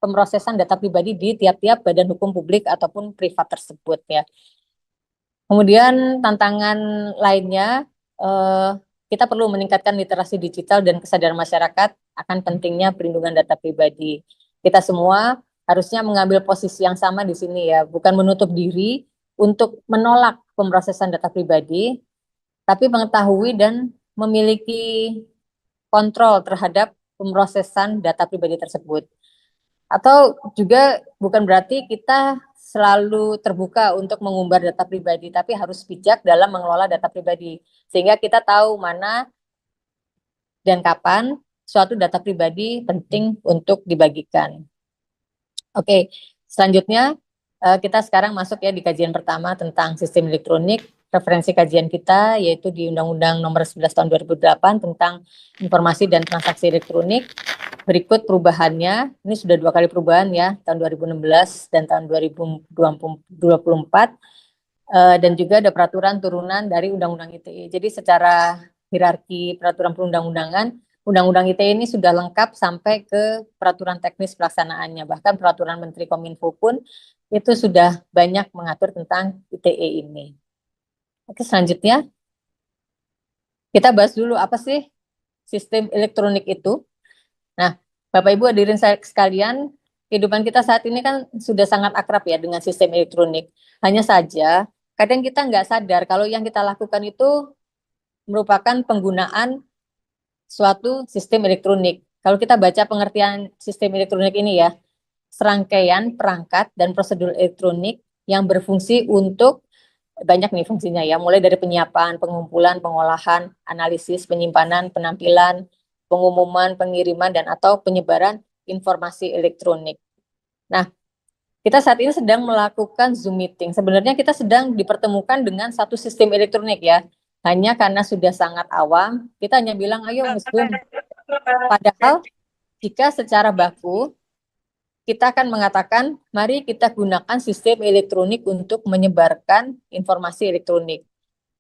pemrosesan data pribadi di tiap-tiap badan hukum publik ataupun privat tersebut ya. Kemudian tantangan lainnya, kita perlu meningkatkan literasi digital dan kesadaran masyarakat akan pentingnya perlindungan data pribadi. Kita semua harusnya mengambil posisi yang sama di sini ya, bukan menutup diri untuk menolak pemrosesan data pribadi, tapi mengetahui dan memiliki kontrol terhadap pemrosesan data pribadi tersebut. Atau juga bukan berarti kita selalu terbuka untuk mengumbar data pribadi, tapi harus bijak dalam mengelola data pribadi, sehingga kita tahu mana dan kapan suatu data pribadi penting untuk dibagikan. Oke, selanjutnya kita sekarang masuk ya di kajian pertama tentang sistem elektronik. Referensi kajian kita yaitu di Undang-Undang Nomor 11 Tahun 2008 tentang Informasi dan Transaksi Elektronik. Berikut perubahannya, ini sudah 2 kali perubahan ya, tahun 2016 dan tahun 2024, dan juga ada peraturan turunan dari Undang-Undang ITE. Jadi secara hierarki peraturan perundang-undangan, Undang-Undang ITE ini sudah lengkap sampai ke peraturan teknis pelaksanaannya. Bahkan peraturan Menteri Kominfo pun itu sudah banyak mengatur tentang ITE ini. Oke, selanjutnya kita bahas dulu apa sih sistem elektronik itu. Nah, Bapak Ibu hadirin sekalian, kehidupan kita saat ini kan sudah sangat akrab ya dengan sistem elektronik. Hanya saja, kadang kita nggak sadar kalau yang kita lakukan itu merupakan penggunaan suatu sistem elektronik. Kalau kita baca pengertian sistem elektronik ini ya, serangkaian perangkat dan prosedur elektronik yang berfungsi untuk banyak nih fungsinya ya, mulai dari penyiapan, pengumpulan, pengolahan, analisis, penyimpanan, penampilan, pengumuman, pengiriman, dan atau penyebaran informasi elektronik. Nah, kita saat ini sedang melakukan Zoom meeting. Sebenarnya kita sedang dipertemukan dengan satu sistem elektronik ya. Hanya karena sudah sangat awam, kita hanya bilang ayo Zoom. Padahal jika secara baku, kita akan mengatakan, mari kita gunakan sistem elektronik untuk menyebarkan informasi elektronik.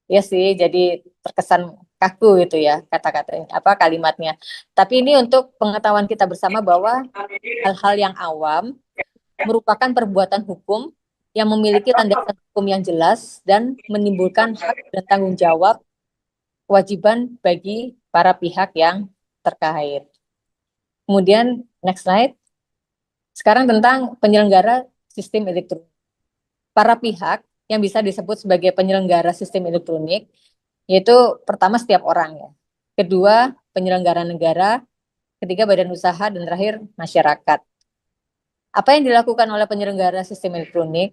Ya sih, jadi terkesan kaku gitu ya kata-katanya, kalimatnya. Tapi ini untuk pengetahuan kita bersama bahwa hal-hal yang awam merupakan perbuatan hukum yang memiliki landasan hukum yang jelas dan menimbulkan hak dan tanggung jawab kewajiban bagi para pihak yang terkait. Kemudian next slide. Sekarang tentang penyelenggara sistem elektronik. Para pihak yang bisa disebut sebagai penyelenggara sistem elektronik, yaitu pertama setiap orang ya. Kedua, penyelenggara negara, ketiga badan usaha, dan terakhir masyarakat. Apa yang dilakukan oleh penyelenggara sistem elektronik?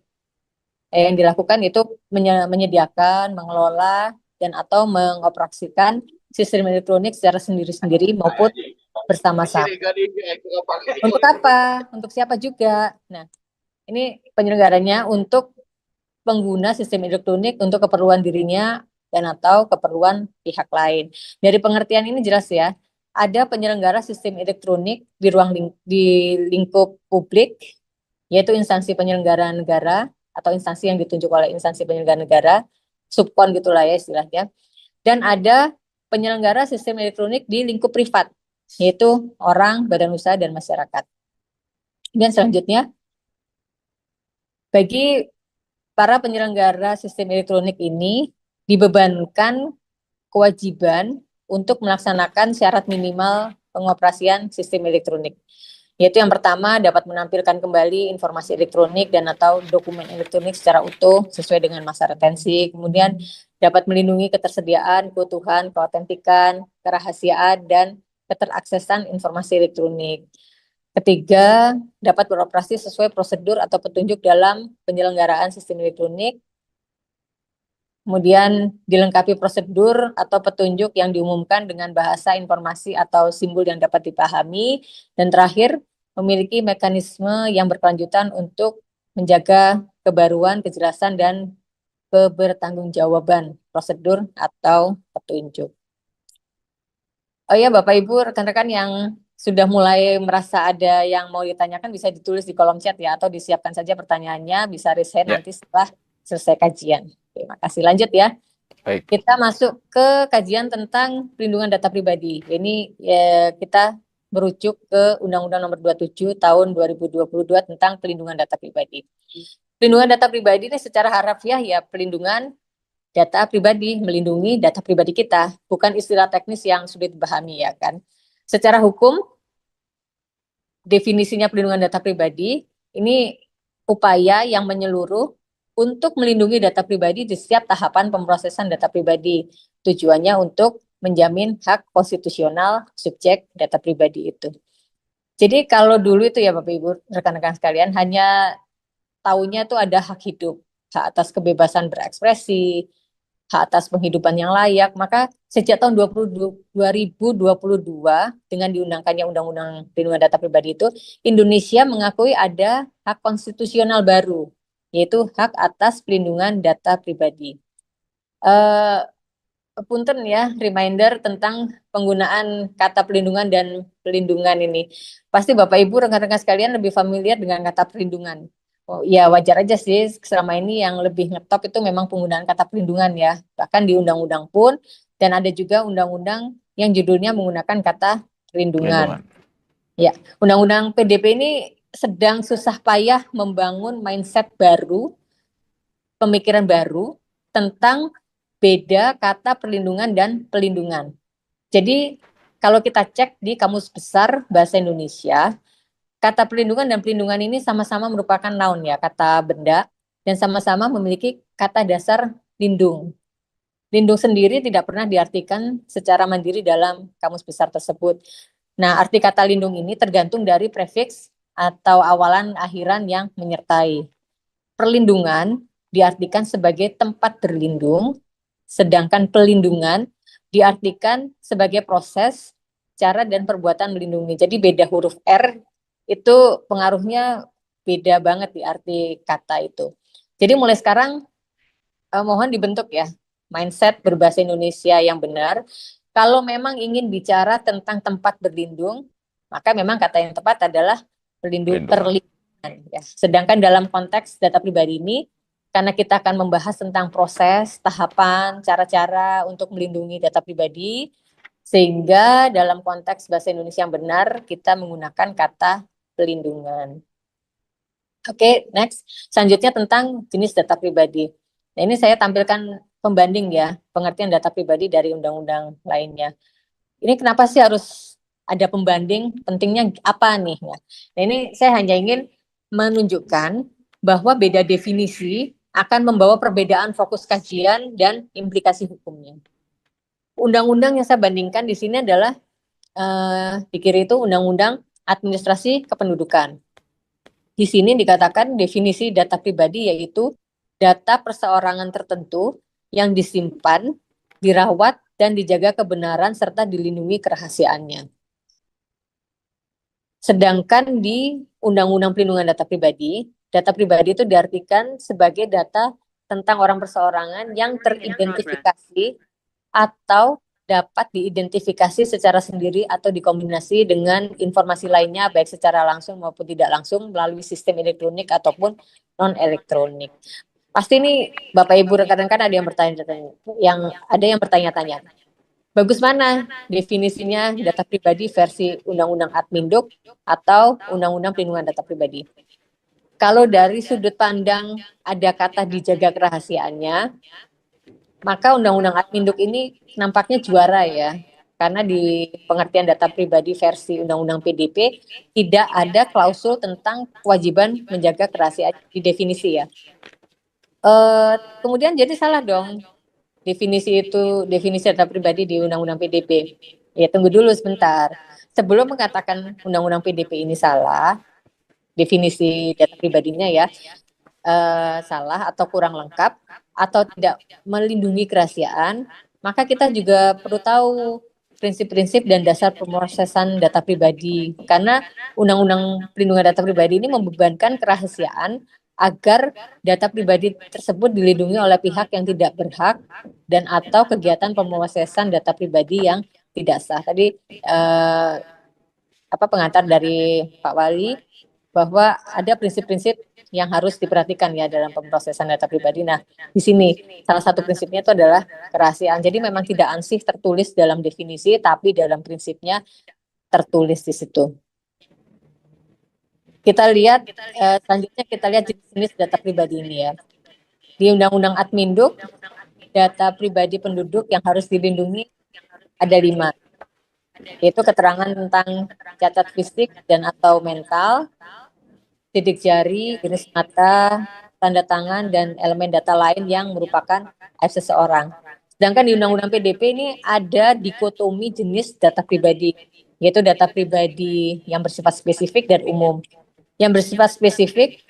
Yang dilakukan itu menyediakan, mengelola, dan atau mengoperasikan sistem elektronik secara sendiri-sendiri maupun bersama-sama. Untuk apa? Untuk siapa juga? Nah, ini penyelenggaranya untuk pengguna sistem elektronik untuk keperluan dirinya dan atau keperluan pihak lain. Dari pengertian ini jelas ya, ada penyelenggara sistem elektronik di lingkup publik, yaitu instansi penyelenggara negara atau instansi yang ditunjuk oleh instansi penyelenggara negara, subkon gitulah ya istilahnya. Dan ada penyelenggara sistem elektronik di lingkup privat, yaitu orang, badan usaha, dan masyarakat. Dan selanjutnya, bagi para penyelenggara sistem elektronik ini dibebankan kewajiban untuk melaksanakan syarat minimal pengoperasian sistem elektronik. Yaitu yang pertama, dapat menampilkan kembali informasi elektronik dan atau dokumen elektronik secara utuh sesuai dengan masa retensi. Kemudian dapat melindungi ketersediaan, keutuhan, keautentikan, kerahasiaan, dan keteraksesan informasi elektronik. Ketiga, dapat beroperasi sesuai prosedur atau petunjuk dalam penyelenggaraan sistem elektronik. Kemudian dilengkapi prosedur atau petunjuk yang diumumkan dengan bahasa informasi atau simbol yang dapat dipahami. Dan terakhir, memiliki mekanisme yang berkelanjutan untuk menjaga kebaruan, kejelasan, dan kebertanggungjawaban prosedur atau petunjuk. Oh ya, Bapak Ibu, rekan-rekan yang sudah mulai merasa ada yang mau ditanyakan bisa ditulis di kolom chat ya, atau disiapkan saja pertanyaannya, bisa raise hand Ya. nanti setelah selesai kajian. Terima kasih. Lanjut ya. Baik. Kita masuk ke kajian tentang perlindungan data pribadi. Ini ya, kita merujuk ke Undang-Undang Nomor 27 Tahun 2022 tentang perlindungan data pribadi. Perlindungan data pribadi ini secara harafiah ya perlindungan data pribadi, melindungi data pribadi kita, bukan istilah teknis yang sulit dipahami ya kan. Secara hukum, definisinya perlindungan data pribadi, ini upaya yang menyeluruh untuk melindungi data pribadi di setiap tahapan pemrosesan data pribadi. Tujuannya untuk menjamin hak konstitusional subjek data pribadi itu. Jadi kalau dulu itu ya Bapak Ibu, rekan-rekan sekalian, hanya taunya itu ada hak hidup, hak atas kebebasan berekspresi, hak atas penghidupan yang layak. Maka sejak tahun 2022 dengan diundangkannya Undang-Undang Perlindungan Data Pribadi itu, Indonesia mengakui ada hak konstitusional baru, yaitu hak atas pelindungan data pribadi. Punten ya, reminder tentang penggunaan kata pelindungan dan pelindungan ini. Pasti Bapak Ibu, rekan-rekan sekalian lebih familiar dengan kata perlindungan. Oh, ya wajar aja sih, selama ini yang lebih ngetop itu memang penggunaan kata perlindungan ya. Bahkan di undang-undang pun, dan ada juga undang-undang yang judulnya menggunakan kata perlindungan. Ya, undang-undang PDP ini sedang susah payah membangun mindset baru, pemikiran baru tentang beda kata perlindungan dan pelindungan. Jadi kalau kita cek di Kamus Besar Bahasa Indonesia, kata perlindungan dan pelindungan ini sama-sama merupakan noun ya, kata benda, dan sama-sama memiliki kata dasar lindung. Lindung sendiri tidak pernah diartikan secara mandiri dalam Kamus Besar tersebut. Nah, arti kata lindung ini tergantung dari prefiks atau awalan akhiran yang menyertai. Perlindungan diartikan sebagai tempat berlindung, sedangkan pelindungan diartikan sebagai proses, cara, dan perbuatan melindungi. Jadi beda huruf R itu pengaruhnya beda banget di arti kata itu. Jadi mulai sekarang mohon dibentuk ya mindset berbahasa Indonesia yang benar. Kalau memang ingin bicara tentang tempat berlindung, maka memang kata yang tepat adalah perlindungan. Ya. Sedangkan dalam konteks data pribadi ini, karena kita akan membahas tentang proses, tahapan, cara-cara untuk melindungi data pribadi, sehingga dalam konteks bahasa Indonesia yang benar, kita menggunakan kata pelindungan. Oke, next. Selanjutnya tentang jenis data pribadi. Nah, ini saya tampilkan pembanding ya, pengertian data pribadi dari undang-undang lainnya. Ini kenapa sih harus ada pembanding pentingnya apa nih ya. Nah, ini saya hanya ingin menunjukkan bahwa beda definisi akan membawa perbedaan fokus kajian dan implikasi hukumnya. Undang-undang yang saya bandingkan di sini adalah di kiri itu Undang-Undang Administrasi Kependudukan. Di sini dikatakan definisi data pribadi yaitu data perseorangan tertentu yang disimpan, dirawat, dan dijaga kebenaran serta dilindungi kerahasiaannya. Sedangkan di Undang-Undang Perlindungan Data Pribadi itu diartikan sebagai data tentang orang perseorangan yang teridentifikasi atau dapat diidentifikasi secara sendiri atau dikombinasi dengan informasi lainnya baik secara langsung maupun tidak langsung melalui sistem elektronik ataupun non elektronik. Pasti ini Bapak Ibu rekan-rekan ada yang bertanya-tanya. Bagus mana definisinya data pribadi versi Undang-Undang Adminduk atau Undang-Undang Perlindungan Data Pribadi? Kalau dari sudut pandang ada kata dijaga kerahasiaannya, maka Undang-Undang Adminduk ini nampaknya juara ya, karena di pengertian data pribadi versi Undang-Undang PDP tidak ada klausul tentang kewajiban menjaga kerahasiaan di definisi ya. Kemudian jadi salah dong definisi data pribadi di Undang-Undang PDP. Ya tunggu dulu sebentar. Sebelum mengatakan Undang-Undang PDP ini salah, definisi data pribadinya ya salah atau kurang lengkap atau tidak melindungi kerahasiaan, maka kita juga perlu tahu prinsip-prinsip dan dasar pemrosesan data pribadi. Karena Undang-Undang Perlindungan Data Pribadi ini membebankan kerahasiaan agar data pribadi tersebut dilindungi oleh pihak yang tidak berhak dan atau kegiatan pemrosesan data pribadi yang tidak sah. Tadi pengantar dari Pak Wali bahwa ada prinsip-prinsip yang harus diperhatikan ya dalam pemrosesan data pribadi. Nah, di sini salah satu prinsipnya itu adalah kerahasiaan. Jadi memang tidak ansih tertulis dalam definisi, tapi dalam prinsipnya tertulis di situ. Kita lihat selanjutnya kita lihat jenis data pribadi ini ya. Di Undang-Undang Adminduk, data pribadi penduduk yang harus dilindungi ada 5. Yaitu keterangan tentang cacat fisik dan atau mental, sidik jari, iris mata, tanda tangan, dan elemen data lain yang merupakan aib seseorang. Sedangkan di Undang-Undang PDP ini ada dikotomi jenis data pribadi, yaitu data pribadi yang bersifat spesifik dan umum. Yang bersifat spesifik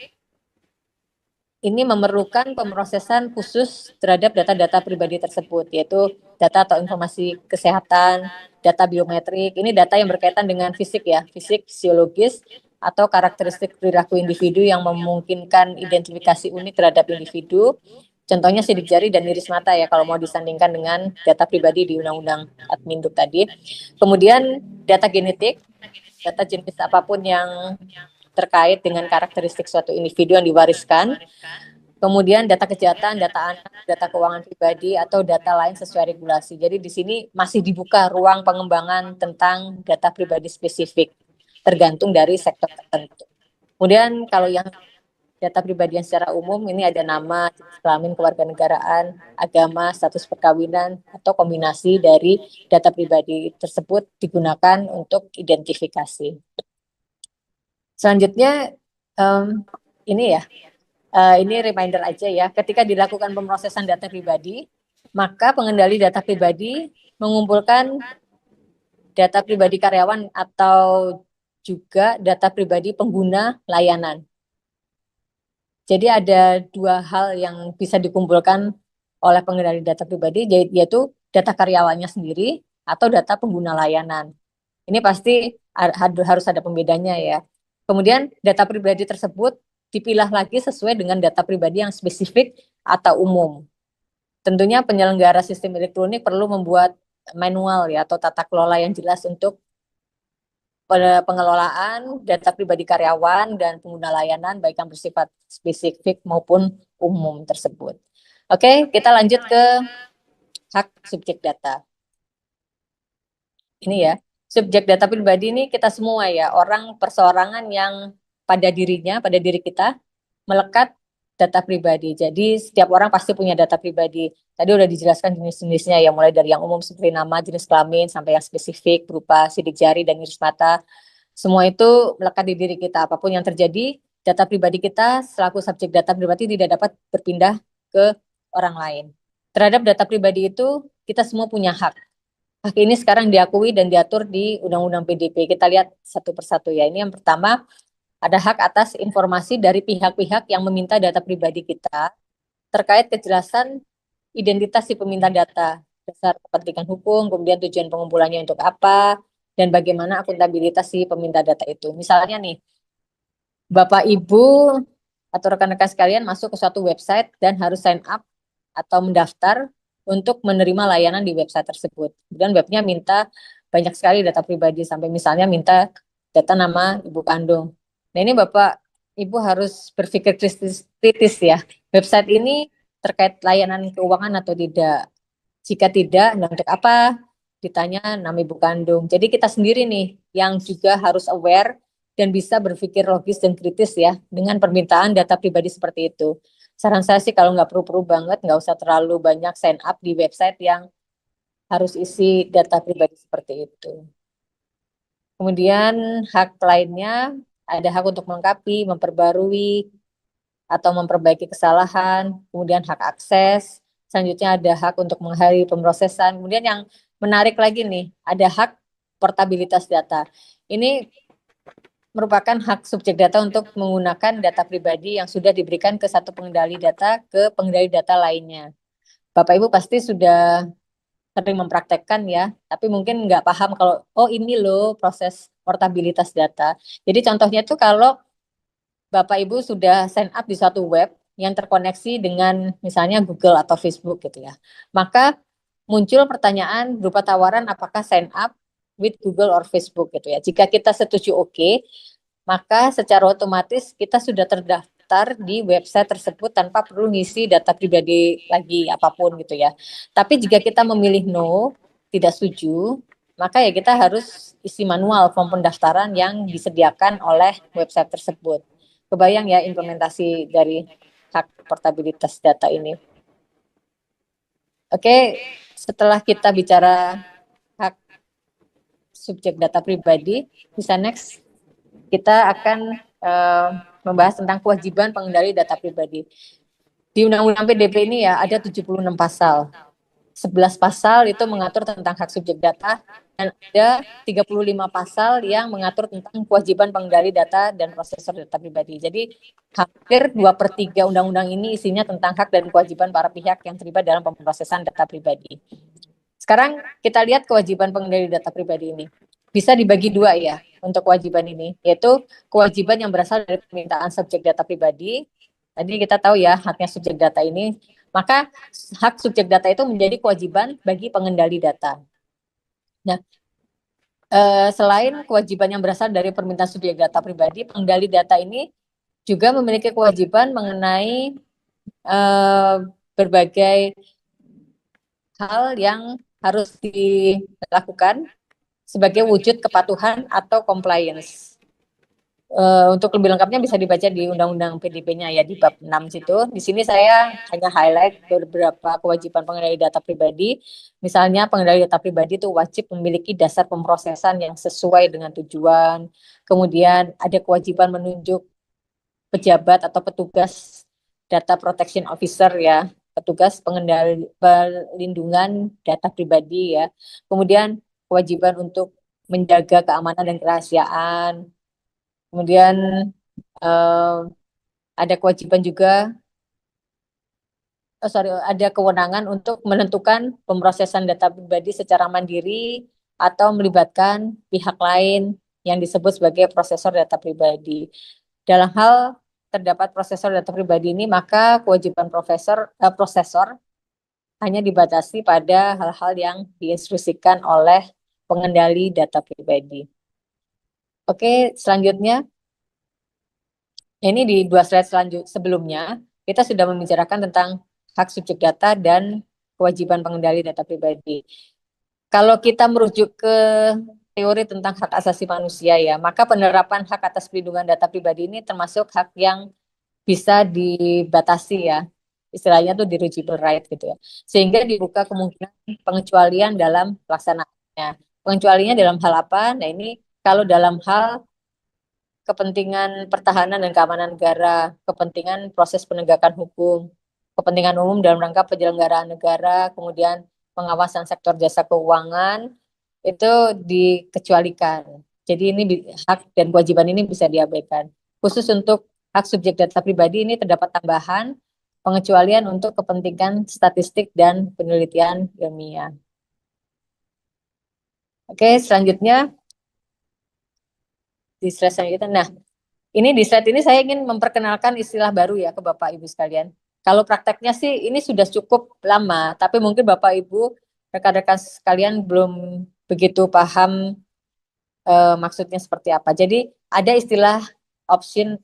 ini memerlukan pemrosesan khusus terhadap data-data pribadi tersebut, yaitu data atau informasi kesehatan, data biometrik. Ini data yang berkaitan dengan fisik ya, fisik, fisiologis, atau karakteristik perilaku individu yang memungkinkan identifikasi unik terhadap individu. Contohnya sidik jari dan iris mata ya, kalau mau disandingkan dengan data pribadi di Undang-Undang Adminduk tadi. Kemudian data genetik, data jenis apapun yang terkait dengan karakteristik suatu individu yang diwariskan. Kemudian data kejahatan, data anak, data keuangan pribadi, atau data lain sesuai regulasi. Jadi di sini masih dibuka ruang pengembangan tentang data pribadi spesifik, tergantung dari sektor tertentu. Kemudian kalau yang data pribadi yang secara umum, ini ada nama, jenis kelamin, kewarganegaraan, agama, status perkawinan, atau kombinasi dari data pribadi tersebut digunakan untuk identifikasi. Selanjutnya, ini ya, ini reminder aja ya, ketika dilakukan pemrosesan data pribadi, maka pengendali data pribadi mengumpulkan data pribadi karyawan atau juga data pribadi pengguna layanan. Jadi ada 2 hal yang bisa dikumpulkan oleh pengendali data pribadi, yaitu data karyawannya sendiri atau data pengguna layanan. Ini pasti harus ada pembedanya ya. Kemudian data pribadi tersebut dipilah lagi sesuai dengan data pribadi yang spesifik atau umum. Tentunya penyelenggara sistem elektronik perlu membuat manual ya atau tata kelola yang jelas untuk pengelolaan data pribadi karyawan dan pengguna layanan baik yang bersifat spesifik maupun umum tersebut. Oke, kita lanjut ke hak subjek data. Ini ya, subjek data pribadi ini kita semua ya, orang perseorangan yang pada diri kita melekat data pribadi. Jadi setiap orang pasti punya data pribadi. Tadi udah dijelaskan jenis-jenisnya ya, mulai dari yang umum seperti nama, jenis kelamin, sampai yang spesifik berupa sidik jari dan iris mata. Semua itu melekat di diri kita. Apapun yang terjadi, data pribadi kita selaku subjek data pribadi tidak dapat berpindah ke orang lain. Terhadap data pribadi itu, kita semua punya hak. Hak ini sekarang diakui dan diatur di Undang-Undang PDP. Kita lihat satu persatu ya. Ini yang pertama, ada hak atas informasi dari pihak-pihak yang meminta data pribadi kita terkait kejelasan identitas si peminta data, dasar kepentingan hukum, kemudian tujuan pengumpulannya untuk apa, dan bagaimana akuntabilitas si peminta data itu. Misalnya nih, Bapak Ibu atau rekan-rekan sekalian masuk ke suatu website dan harus sign up atau mendaftar untuk menerima layanan di website tersebut. Kemudian webnya minta banyak sekali data pribadi, sampai misalnya minta data nama ibu kandung. Nah, ini Bapak Ibu harus berpikir kritis ya. Website ini terkait layanan keuangan atau tidak. Jika tidak, nah untuk apa? Ditanya nama ibu kandung. Jadi kita sendiri nih yang juga harus aware dan bisa berpikir logis dan kritis ya dengan permintaan data pribadi seperti itu. Saran saya sih kalau nggak perlu-perlu banget, nggak usah terlalu banyak sign up di website yang harus isi data pribadi seperti itu. Kemudian hak lainnya, ada hak untuk melengkapi, memperbarui, atau memperbaiki kesalahan, kemudian hak akses, selanjutnya ada hak untuk mengakhiri pemrosesan, kemudian yang menarik lagi nih, ada hak portabilitas data. Ini merupakan hak subjek data untuk menggunakan data pribadi yang sudah diberikan ke satu pengendali data ke pengendali data lainnya. Bapak Ibu pasti sudah sering mempraktekkan ya, tapi mungkin nggak paham kalau, oh ini loh proses portabilitas data. Jadi contohnya itu kalau Bapak Ibu sudah sign up di suatu web yang terkoneksi dengan misalnya Google atau Facebook gitu ya. Maka muncul pertanyaan berupa tawaran apakah sign up with Google or Facebook gitu ya. Jika kita setuju oke, maka secara otomatis kita sudah terdaftar di website tersebut tanpa perlu ngisi data pribadi lagi apapun gitu ya. Tapi jika kita memilih no, tidak setuju, maka ya kita harus isi manual form pendaftaran yang disediakan oleh website tersebut. Kebayang ya implementasi dari hak portabilitas data ini. Oke, setelah kita bicara hak subjek data pribadi, bisa next. Kita akan membahas tentang kewajiban pengendali data pribadi. Di Undang-Undang PDP ini ya ada 76 pasal. 11 pasal itu mengatur tentang hak subjek data dan ada 35 pasal yang mengatur tentang kewajiban pengendali data dan prosesor data pribadi. Jadi hampir 2/3 undang-undang ini isinya tentang hak dan kewajiban para pihak yang terlibat dalam pemrosesan data pribadi. Sekarang kita lihat kewajiban pengendali data pribadi ini. Bisa dibagi dua ya untuk kewajiban ini, yaitu kewajiban yang berasal dari permintaan subjek data pribadi. Tadi kita tahu ya haknya subjek data ini, maka hak subjek data itu menjadi kewajiban bagi pengendali data. Nah, selain kewajiban yang berasal dari permintaan subjek data pribadi, pengendali data ini juga memiliki kewajiban mengenai berbagai hal yang harus dilakukan sebagai wujud kepatuhan atau compliance. Untuk lebih lengkapnya bisa dibaca di Undang-Undang PDP-nya ya di bab 6 situ. Di sini saya hanya highlight beberapa kewajiban pengendali data pribadi. Misalnya pengendali data pribadi itu wajib memiliki dasar pemrosesan yang sesuai dengan tujuan. Kemudian ada kewajiban menunjuk pejabat atau petugas data protection officer ya, petugas pengendali perlindungan data pribadi ya. Kemudian kewajiban untuk menjaga keamanan dan kerahasiaan. Kemudian ada kewajiban juga, ada kewenangan untuk menentukan pemrosesan data pribadi secara mandiri atau melibatkan pihak lain yang disebut sebagai prosesor data pribadi. Dalam hal terdapat prosesor data pribadi ini, maka kewajiban prosesor hanya dibatasi pada hal-hal yang diinstruksikan oleh pengendali data pribadi. Oke, selanjutnya. Ini di 2 slide sebelumnya, kita sudah membicarakan tentang hak subjek data dan kewajiban pengendali data pribadi. Kalau kita merujuk ke teori tentang hak asasi manusia ya, maka penerapan hak atas perlindungan data pribadi ini termasuk hak yang bisa dibatasi ya. Istilahnya tuh dirigible right gitu ya. Sehingga dibuka kemungkinan pengecualian dalam pelaksanaannya. Pengecualiannya dalam hal apa? Nah, ini kalau dalam hal kepentingan pertahanan dan keamanan negara, kepentingan proses penegakan hukum, kepentingan umum dalam rangka penyelenggaraan negara, kemudian pengawasan sektor jasa keuangan, itu dikecualikan. Jadi ini hak dan kewajiban ini bisa diabaikan. Khusus untuk hak subjek data pribadi ini terdapat tambahan pengecualian untuk kepentingan statistik dan penelitian ilmiah. Oke, selanjutnya di slide selanjutnya. Nah, ini di slide ini saya ingin memperkenalkan istilah baru ya ke Bapak Ibu sekalian. Kalau prakteknya sih ini sudah cukup lama, tapi mungkin Bapak Ibu rekan-rekan sekalian belum begitu paham maksudnya seperti apa. Jadi ada istilah option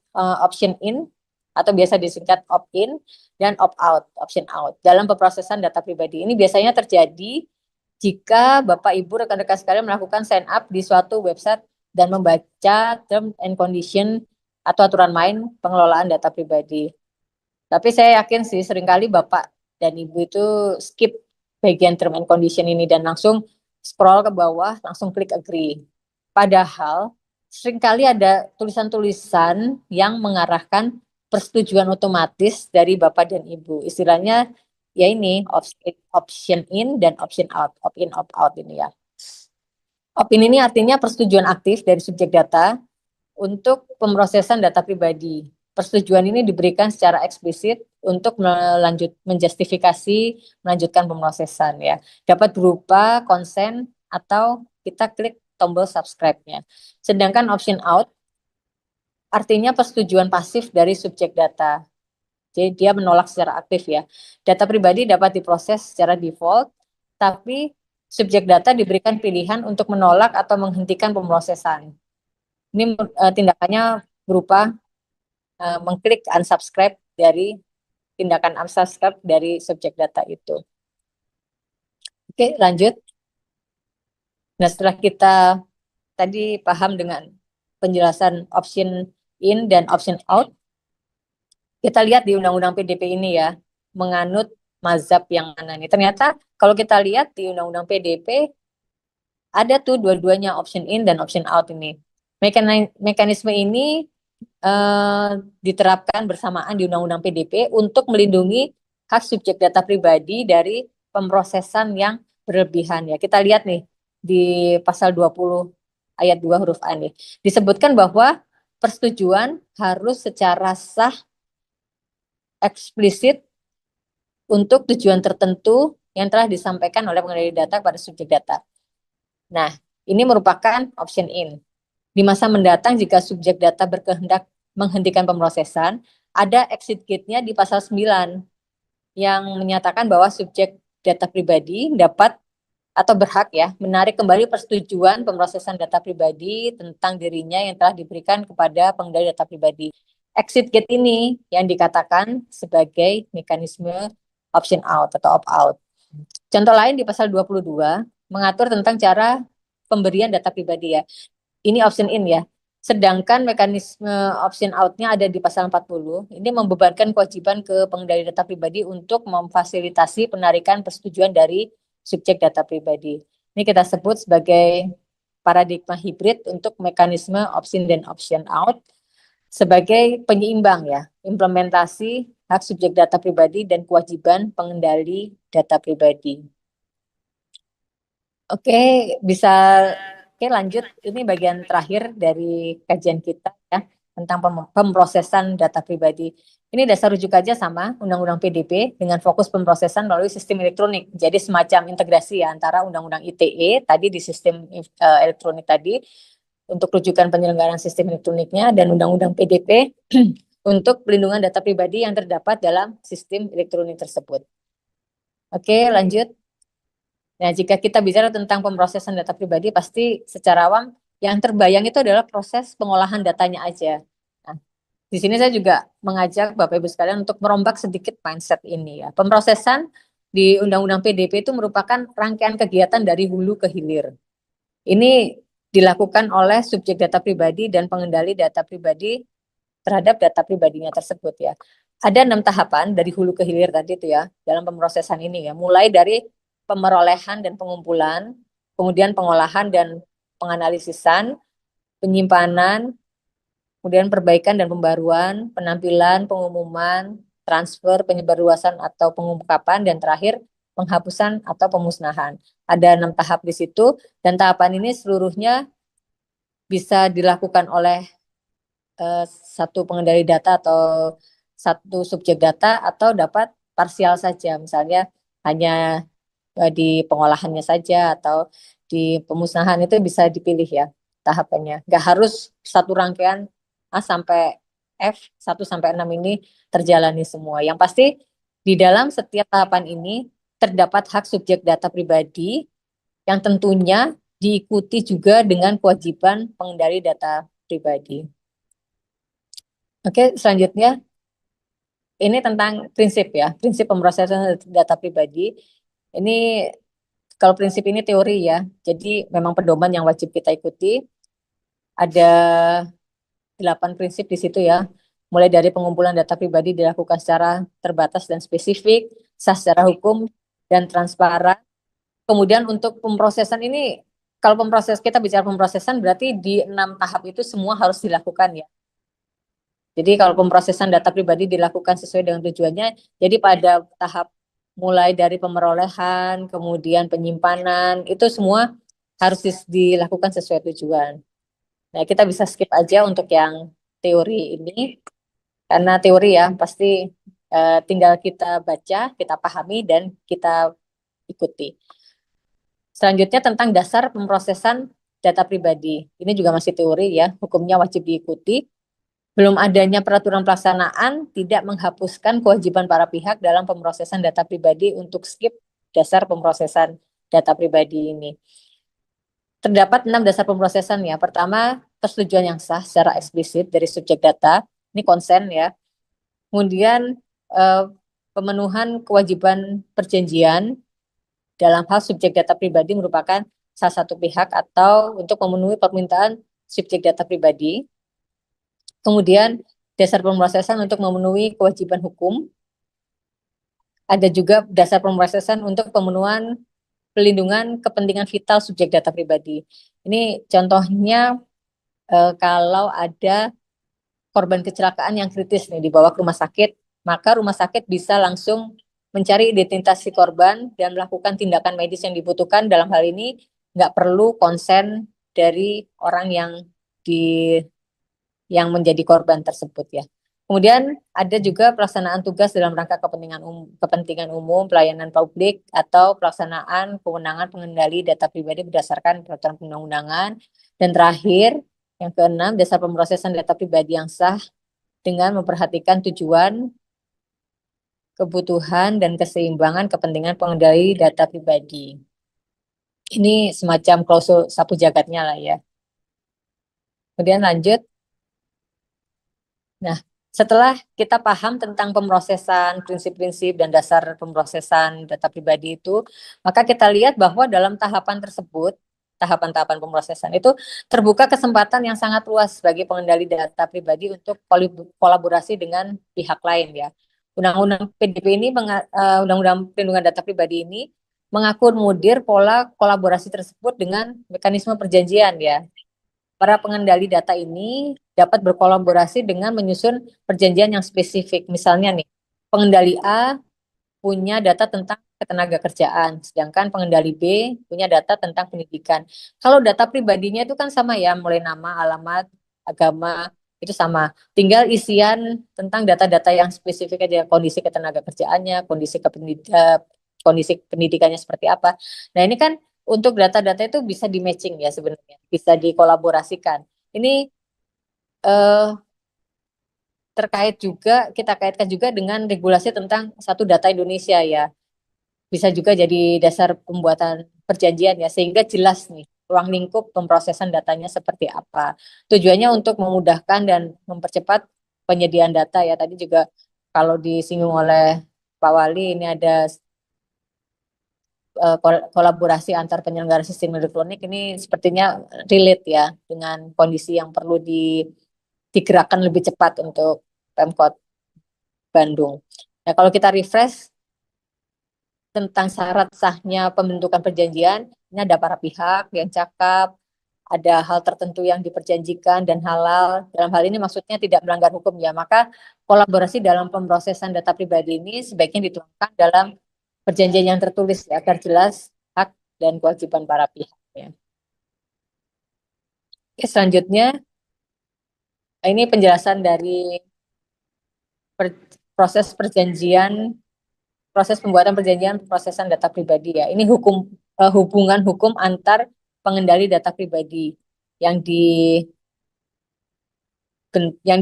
in atau biasa disingkat opt-in dan opt-out, option out dalam pemrosesan data pribadi. Ini biasanya terjadi jika Bapak Ibu rekan-rekan sekalian melakukan sign up di suatu website dan membaca term and condition atau aturan main pengelolaan data pribadi. Tapi saya yakin sih seringkali Bapak dan Ibu itu skip bagian term and condition ini dan langsung scroll ke bawah, langsung klik agree. Padahal seringkali ada tulisan-tulisan yang mengarahkan persetujuan otomatis dari Bapak dan Ibu. Istilahnya ya ini option in dan option out, opt in opt out ini ya. Opt in ini artinya persetujuan aktif dari subjek data untuk pemrosesan data pribadi. Persetujuan ini diberikan secara eksplisit untuk melanjutkan pemrosesan ya. Dapat berupa konsen atau kita klik tombol subscribe-nya. Sedangkan option out artinya persetujuan pasif dari subjek data. Jadi dia menolak secara aktif ya. Data pribadi dapat diproses secara default, tapi subjek data diberikan pilihan untuk menolak atau menghentikan pemrosesan. Ini tindakannya berupa mengklik unsubscribe dari tindakan unsubscribe dari subjek data itu. Oke, lanjut. Nah, setelah kita tadi paham dengan penjelasan option in dan option out, kita lihat di Undang-Undang PDP ini ya, menganut mazhab yang mana nih. Ternyata kalau kita lihat di Undang-Undang PDP, ada tuh dua-duanya option in dan option out ini. Mekanisme ini diterapkan bersamaan di Undang-Undang PDP untuk melindungi hak subjek data pribadi dari pemrosesan yang berlebihan ya. Kita lihat nih di pasal 20 ayat 2 huruf A nih. Disebutkan bahwa persetujuan harus secara sah, eksplisit untuk tujuan tertentu yang telah disampaikan oleh pengendali data kepada subjek data. Nah, ini merupakan option in. Di masa mendatang jika subjek data berkehendak menghentikan pemrosesan, ada exit gate-nya di pasal 9 yang menyatakan bahwa subjek data pribadi dapat atau berhak ya menarik kembali persetujuan pemrosesan data pribadi tentang dirinya yang telah diberikan kepada pengendali data pribadi. Exit gate ini yang dikatakan sebagai mekanisme option out atau opt out. Contoh lain di pasal 22 mengatur tentang cara pemberian data pribadi ya. Ini option in ya. Sedangkan mekanisme option out-nya ada di pasal 40. Ini membebankan kewajiban ke pengendali data pribadi untuk memfasilitasi penarikan persetujuan dari subjek data pribadi. Ini kita sebut sebagai paradigma hibrid untuk mekanisme option dan option out sebagai penyeimbang ya, implementasi hak subjek data pribadi dan kewajiban pengendali data pribadi. Oke, lanjut. Ini bagian terakhir dari kajian kita ya tentang pemrosesan data pribadi. Ini dasar rujuk aja sama Undang-Undang PDP dengan fokus pemrosesan melalui sistem elektronik. Jadi semacam integrasi ya antara Undang-Undang ITE tadi di sistem elektronik tadi untuk rujukan penyelenggaraan sistem elektroniknya dan Undang-Undang PDP untuk pelindungan data pribadi yang terdapat dalam sistem elektronik tersebut. Oke, lanjut. Nah, jika kita bicara tentang pemrosesan data pribadi, pasti secara awam yang terbayang itu adalah proses pengolahan datanya aja. Nah, di sini saya juga mengajak Bapak Ibu sekalian untuk merombak sedikit mindset ini ya. Pemrosesan di Undang-Undang PDP itu merupakan rangkaian kegiatan dari hulu ke hilir. Ini dilakukan oleh subjek data pribadi dan pengendali data pribadi terhadap data pribadinya tersebut ya. Ada 6 tahapan dari hulu ke hilir tadi itu ya dalam pemrosesan ini ya. Mulai dari pemerolehan dan pengumpulan, kemudian pengolahan dan penganalisisan, penyimpanan, kemudian perbaikan dan pembaruan, penampilan, pengumuman, transfer, penyebarluasan atau pengungkapan, dan terakhir penghapusan atau pemusnahan. Ada 6 tahap di situ, dan tahapan ini seluruhnya bisa dilakukan oleh satu pengendali data atau satu subjek data, atau dapat parsial saja, misalnya hanya di pengolahannya saja atau di pemusnahan, itu bisa dipilih ya tahapannya. Nggak harus satu rangkaian A sampai F 1 sampai 6 ini terjalani semua. Yang pasti di dalam setiap tahapan ini terdapat hak subjek data pribadi yang tentunya diikuti juga dengan kewajiban pengendali data pribadi. Oke, selanjutnya ini tentang prinsip ya, prinsip pemrosesan data pribadi. Ini kalau prinsip ini teori ya, jadi memang pedoman yang wajib kita ikuti. Ada 8 prinsip di situ ya, mulai dari pengumpulan data pribadi dilakukan secara terbatas dan spesifik, sah secara hukum, dan transparan. Kemudian untuk pemrosesan ini, kalau kita bicara pemrosesan berarti di 6 tahap itu semua harus dilakukan ya. Jadi kalau pemrosesan data pribadi dilakukan sesuai dengan tujuannya, jadi pada tahap mulai dari pemerolehan, kemudian penyimpanan, itu semua harus dilakukan sesuai tujuan. Nah, kita bisa skip aja untuk yang teori ini, karena teori ya pasti tinggal kita baca, kita pahami, dan kita ikuti. Selanjutnya tentang dasar pemrosesan data pribadi. Ini juga masih teori ya, hukumnya wajib diikuti. Belum adanya peraturan pelaksanaan tidak menghapuskan kewajiban para pihak dalam pemrosesan data pribadi untuk skip dasar pemrosesan data pribadi ini. Terdapat 6 dasar pemrosesan ya. Pertama, persetujuan yang sah secara eksplisit dari subjek data. Ini konsen ya. Kemudian pemenuhan kewajiban perjanjian dalam hal subjek data pribadi merupakan salah satu pihak atau untuk memenuhi permintaan subjek data pribadi. Kemudian dasar pemrosesan untuk memenuhi kewajiban hukum. Ada juga dasar pemrosesan untuk pemenuhan pelindungan kepentingan vital subjek data pribadi. Ini contohnya kalau ada korban kecelakaan yang kritis nih dibawa ke rumah sakit, maka rumah sakit bisa langsung mencari identitas si korban dan melakukan tindakan medis yang dibutuhkan. Dalam hal ini nggak perlu konsen dari orang yang menjadi korban tersebut ya. Kemudian ada juga pelaksanaan tugas dalam rangka kepentingan umum, pelayanan publik, atau pelaksanaan kewenangan pengendali data pribadi berdasarkan peraturan perundang-undangan. Dan terakhir, yang keenam, dasar pemrosesan data pribadi yang sah dengan memperhatikan tujuan, kebutuhan, dan keseimbangan kepentingan pengendali data pribadi. Ini semacam klausul sapu jagatnya lah ya. Kemudian lanjut. Nah, setelah kita paham tentang pemrosesan, prinsip-prinsip dan dasar pemrosesan data pribadi itu, maka kita lihat bahwa dalam tahapan tersebut, tahapan-tahapan pemrosesan itu terbuka kesempatan yang sangat luas bagi pengendali data pribadi untuk kolaborasi dengan pihak lain ya. Undang-undang PDP ini, Undang-Undang Perlindungan Data Pribadi ini mengakomodir pola kolaborasi tersebut dengan mekanisme perjanjian ya. Para pengendali data ini dapat berkolaborasi dengan menyusun perjanjian yang spesifik. Misalnya nih, pengendali A punya data tentang ketenagakerjaan, sedangkan pengendali B punya data tentang pendidikan. Kalau data pribadinya itu kan sama ya, mulai nama, alamat, agama, itu sama. Tinggal isian tentang data-data yang spesifik aja, kondisi ketenagakerjaannya, kondisi pendidikannya seperti apa. Nah, ini kan untuk data-data itu bisa di matching ya sebenarnya, bisa dikolaborasikan. Ini terkait juga, kita kaitkan juga dengan regulasi tentang satu data Indonesia ya. Bisa juga jadi dasar pembuatan perjanjian ya, sehingga jelas nih ruang lingkup pemrosesan datanya seperti apa. Tujuannya untuk memudahkan dan mempercepat penyediaan data ya. Tadi juga kalau disinggung oleh Pak Wali, ini ada kolaborasi antar penyelenggara sistem elektronik, ini sepertinya relate ya dengan kondisi yang perlu digerakkan lebih cepat untuk Pemkot Bandung. Nah, kalau kita refresh tentang syarat sahnya pembentukan perjanjian, ini ada para pihak yang cakap, ada hal tertentu yang diperjanjikan dan halal. Dalam hal ini maksudnya tidak melanggar hukum ya. Maka kolaborasi dalam pemrosesan data pribadi ini sebaiknya dituangkan dalam perjanjian yang tertulis ya, agar jelas hak dan kewajiban para pihak ya. Oke, selanjutnya ini penjelasan dari proses perjanjian, proses pembuatan perjanjian prosesan data pribadi ya. Ini hubungan hukum antar pengendali data pribadi yang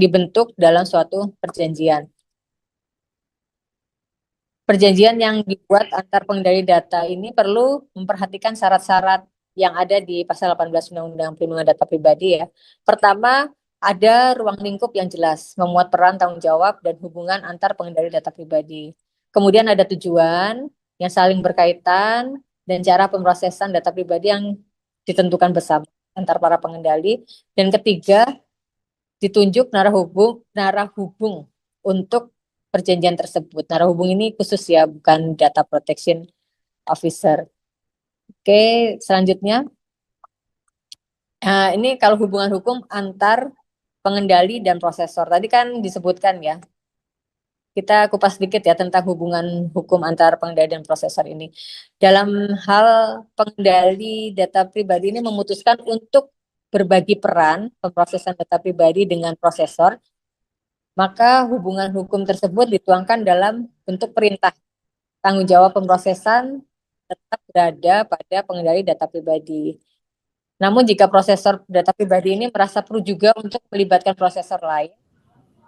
dibentuk dalam suatu perjanjian. Perjanjian yang dibuat antar pengendali data ini perlu memperhatikan syarat-syarat yang ada di pasal 18 Undang-Undang Perlindungan Data Pribadi ya. Pertama, ada ruang lingkup yang jelas, memuat peran tanggung jawab dan hubungan antar pengendali data pribadi. Kemudian ada tujuan yang saling berkaitan dan cara pemrosesan data pribadi yang ditentukan bersama antar para pengendali. Dan ketiga, ditunjuk narah hubung untuk perjanjian tersebut. Narah hubung ini khusus ya, bukan data protection officer. Oke, selanjutnya. Nah, ini kalau hubungan hukum antar pengendali dan prosesor. Tadi kan disebutkan ya. Kita kupas sedikit ya tentang hubungan hukum antar pengendali dan prosesor ini. Dalam hal pengendali data pribadi ini memutuskan untuk berbagi peran pemrosesan data pribadi dengan prosesor, maka hubungan hukum tersebut dituangkan dalam bentuk perintah. Tanggung jawab pemrosesan tetap berada pada pengendali data pribadi. Namun jika prosesor data pribadi ini merasa perlu juga untuk melibatkan prosesor lain,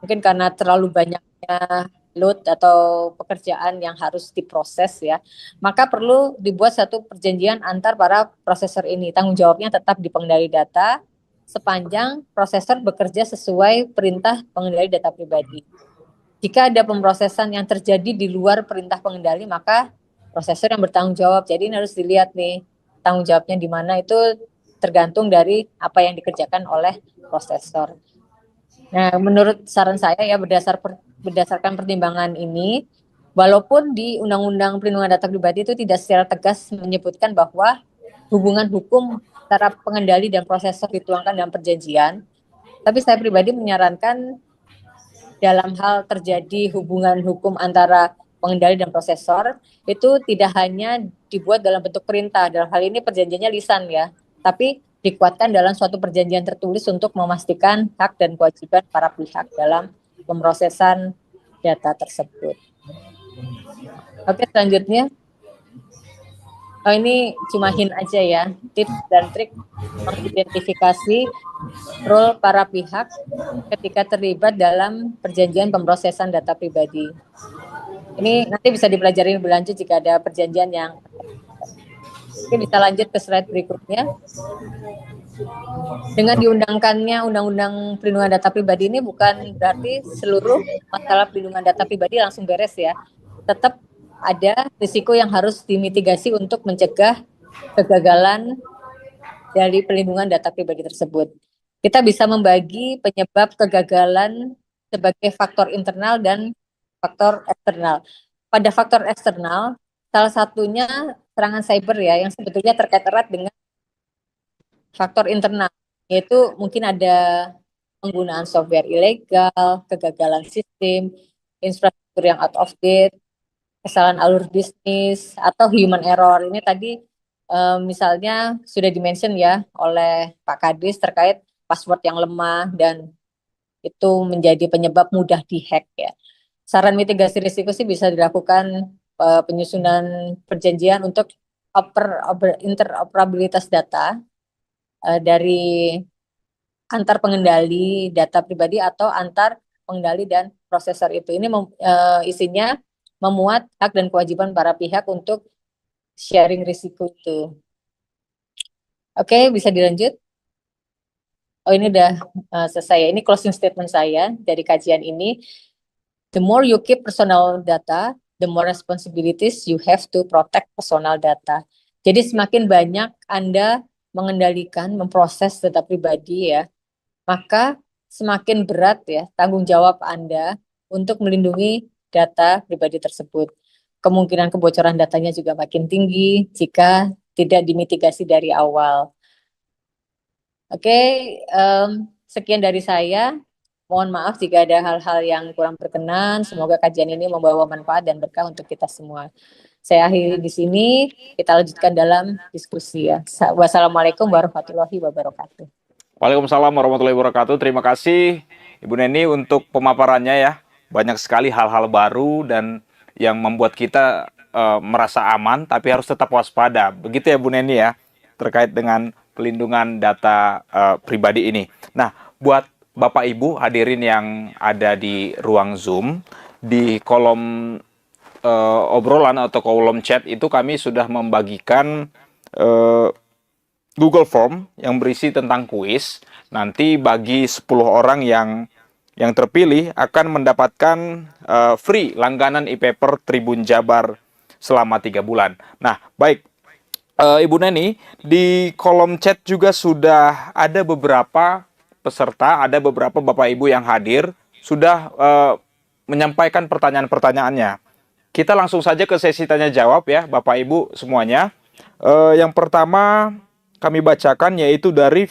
mungkin karena terlalu banyaknya load atau pekerjaan yang harus diproses ya, maka perlu dibuat satu perjanjian antar para prosesor ini. Tanggung jawabnya tetap di pengendali data sepanjang prosesor bekerja sesuai perintah pengendali data pribadi. Jika ada pemrosesan yang terjadi di luar perintah pengendali, maka prosesor yang bertanggung jawab. Jadi ini harus dilihat nih, tanggung jawabnya di mana itu tergantung dari apa yang dikerjakan oleh prosesor. Nah, menurut saran saya ya berdasarkan pertimbangan ini, walaupun di Undang-Undang Perlindungan Data Pribadi itu tidak secara tegas menyebutkan bahwa hubungan hukum antara pengendali dan prosesor dituangkan dalam perjanjian, tapi saya pribadi menyarankan dalam hal terjadi hubungan hukum antara pengendali dan prosesor itu tidak hanya dibuat dalam bentuk perintah, dalam hal ini perjanjiannya lisan ya, tapi dikuatkan dalam suatu perjanjian tertulis untuk memastikan hak dan kewajiban para pihak dalam pemrosesan data tersebut. Oke, selanjutnya. Oh, ini cuma hint aja ya, tips dan trik mengidentifikasi role para pihak ketika terlibat dalam perjanjian pemrosesan data pribadi. Ini nanti bisa dipelajari lebih lanjut jika ada perjanjian yang. Oke, bisa lanjut ke slide berikutnya. Dengan diundangkannya Undang-Undang Perlindungan Data Pribadi ini bukan berarti seluruh masalah perlindungan data pribadi langsung beres ya. Tetap ada risiko yang harus dimitigasi untuk mencegah kegagalan dari perlindungan data pribadi tersebut. Kita bisa membagi penyebab kegagalan sebagai faktor internal dan faktor eksternal. Pada faktor eksternal, salah satunya serangan cyber ya, yang sebetulnya terkait erat dengan faktor internal, yaitu mungkin ada penggunaan software ilegal, kegagalan sistem, infrastruktur yang out of date, kesalahan alur bisnis, atau human error. Ini tadi misalnya sudah dimention ya oleh Pak Kadis terkait password yang lemah dan itu menjadi penyebab mudah dihack ya. Saran mitigasi risiko sih bisa dilakukan penyusunan perjanjian untuk interoperabilitas data dari antar pengendali data pribadi atau antar pengendali dan prosesor itu. Ini isinya memuat hak dan kewajiban para pihak untuk sharing risiko itu. Oke, bisa dilanjut? Oh, ini udah selesai. Ini closing statement saya dari kajian ini. The more you keep personal data, the more responsibilities you have to protect personal data. Jadi semakin banyak Anda mengendalikan, memproses data pribadi ya, maka semakin berat ya tanggung jawab Anda untuk melindungi data pribadi tersebut. Kemungkinan kebocoran datanya juga makin tinggi jika tidak dimitigasi dari awal. Oke, sekian dari saya. Mohon maaf jika ada hal-hal yang kurang berkenan. Semoga kajian ini membawa manfaat dan berkah untuk kita semua. Saya akhiri di sini. Kita lanjutkan dalam diskusi ya. Wassalamualaikum warahmatullahi wabarakatuh. Waalaikumsalam warahmatullahi wabarakatuh. Terima kasih Ibu Neni untuk pemaparannya ya. Banyak sekali hal-hal baru dan yang membuat kita merasa aman, tapi harus tetap waspada. Begitu ya Bu Neni ya, terkait dengan pelindungan data pribadi ini. Nah, buat Bapak Ibu hadirin yang ada di ruang Zoom, di kolom obrolan atau kolom chat itu kami sudah membagikan Google Form yang berisi tentang kuis. Nanti bagi 10 orang yang terpilih akan mendapatkan free langganan e-paper Tribun Jabar selama 3 bulan. Nah, baik. Ibu Neni, di kolom chat juga sudah ada beberapa peserta, ada beberapa Bapak Ibu yang hadir, sudah menyampaikan pertanyaan-pertanyaannya. Kita langsung saja ke sesi tanya jawab ya, Bapak Ibu semuanya. Yang pertama kami bacakan yaitu dari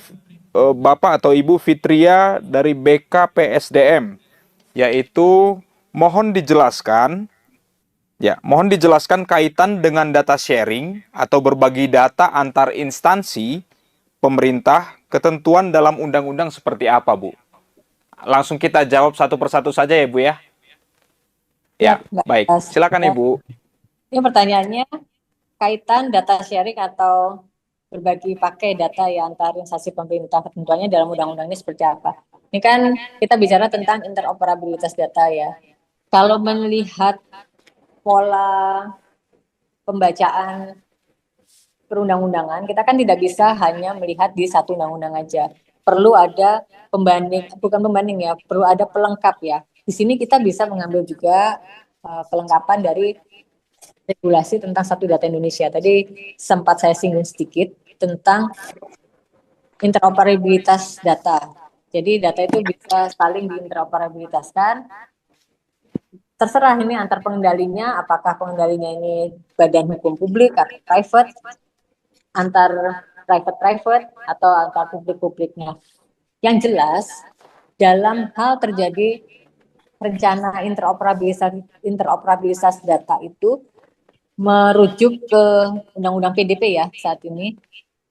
Bapak atau Ibu Fitria dari BKPSDM, yaitu mohon dijelaskan kaitan dengan data sharing atau berbagi data antar instansi pemerintah, ketentuan dalam undang-undang seperti apa, Bu? Langsung kita jawab satu persatu saja ya, Bu ya. Ya, baik. Silakan Ibu. Ini pertanyaannya kaitan data sharing atau berbagi pakai data ya antar instansi pemerintah, ketentuannya dalam undang-undang ini seperti apa? Ini kan kita bicara tentang interoperabilitas data ya. Kalau melihat pola pembacaan perundang-undangan, kita kan tidak bisa hanya melihat di satu undang-undang aja. Perlu ada perlu ada pelengkap ya. Di sini kita bisa mengambil juga kelengkapan dari regulasi tentang Satu Data Indonesia. Tadi sempat saya singgung sedikit tentang interoperabilitas data. Jadi data itu bisa saling diinteroperabilitaskan. Terserah ini antar pengendalinya, apakah pengendalinya ini badan hukum publik atau private, antar private atau antar publik-publiknya. Yang jelas, dalam hal terjadi rencana interoperabilitas data itu merujuk ke Undang-Undang PDP ya saat ini.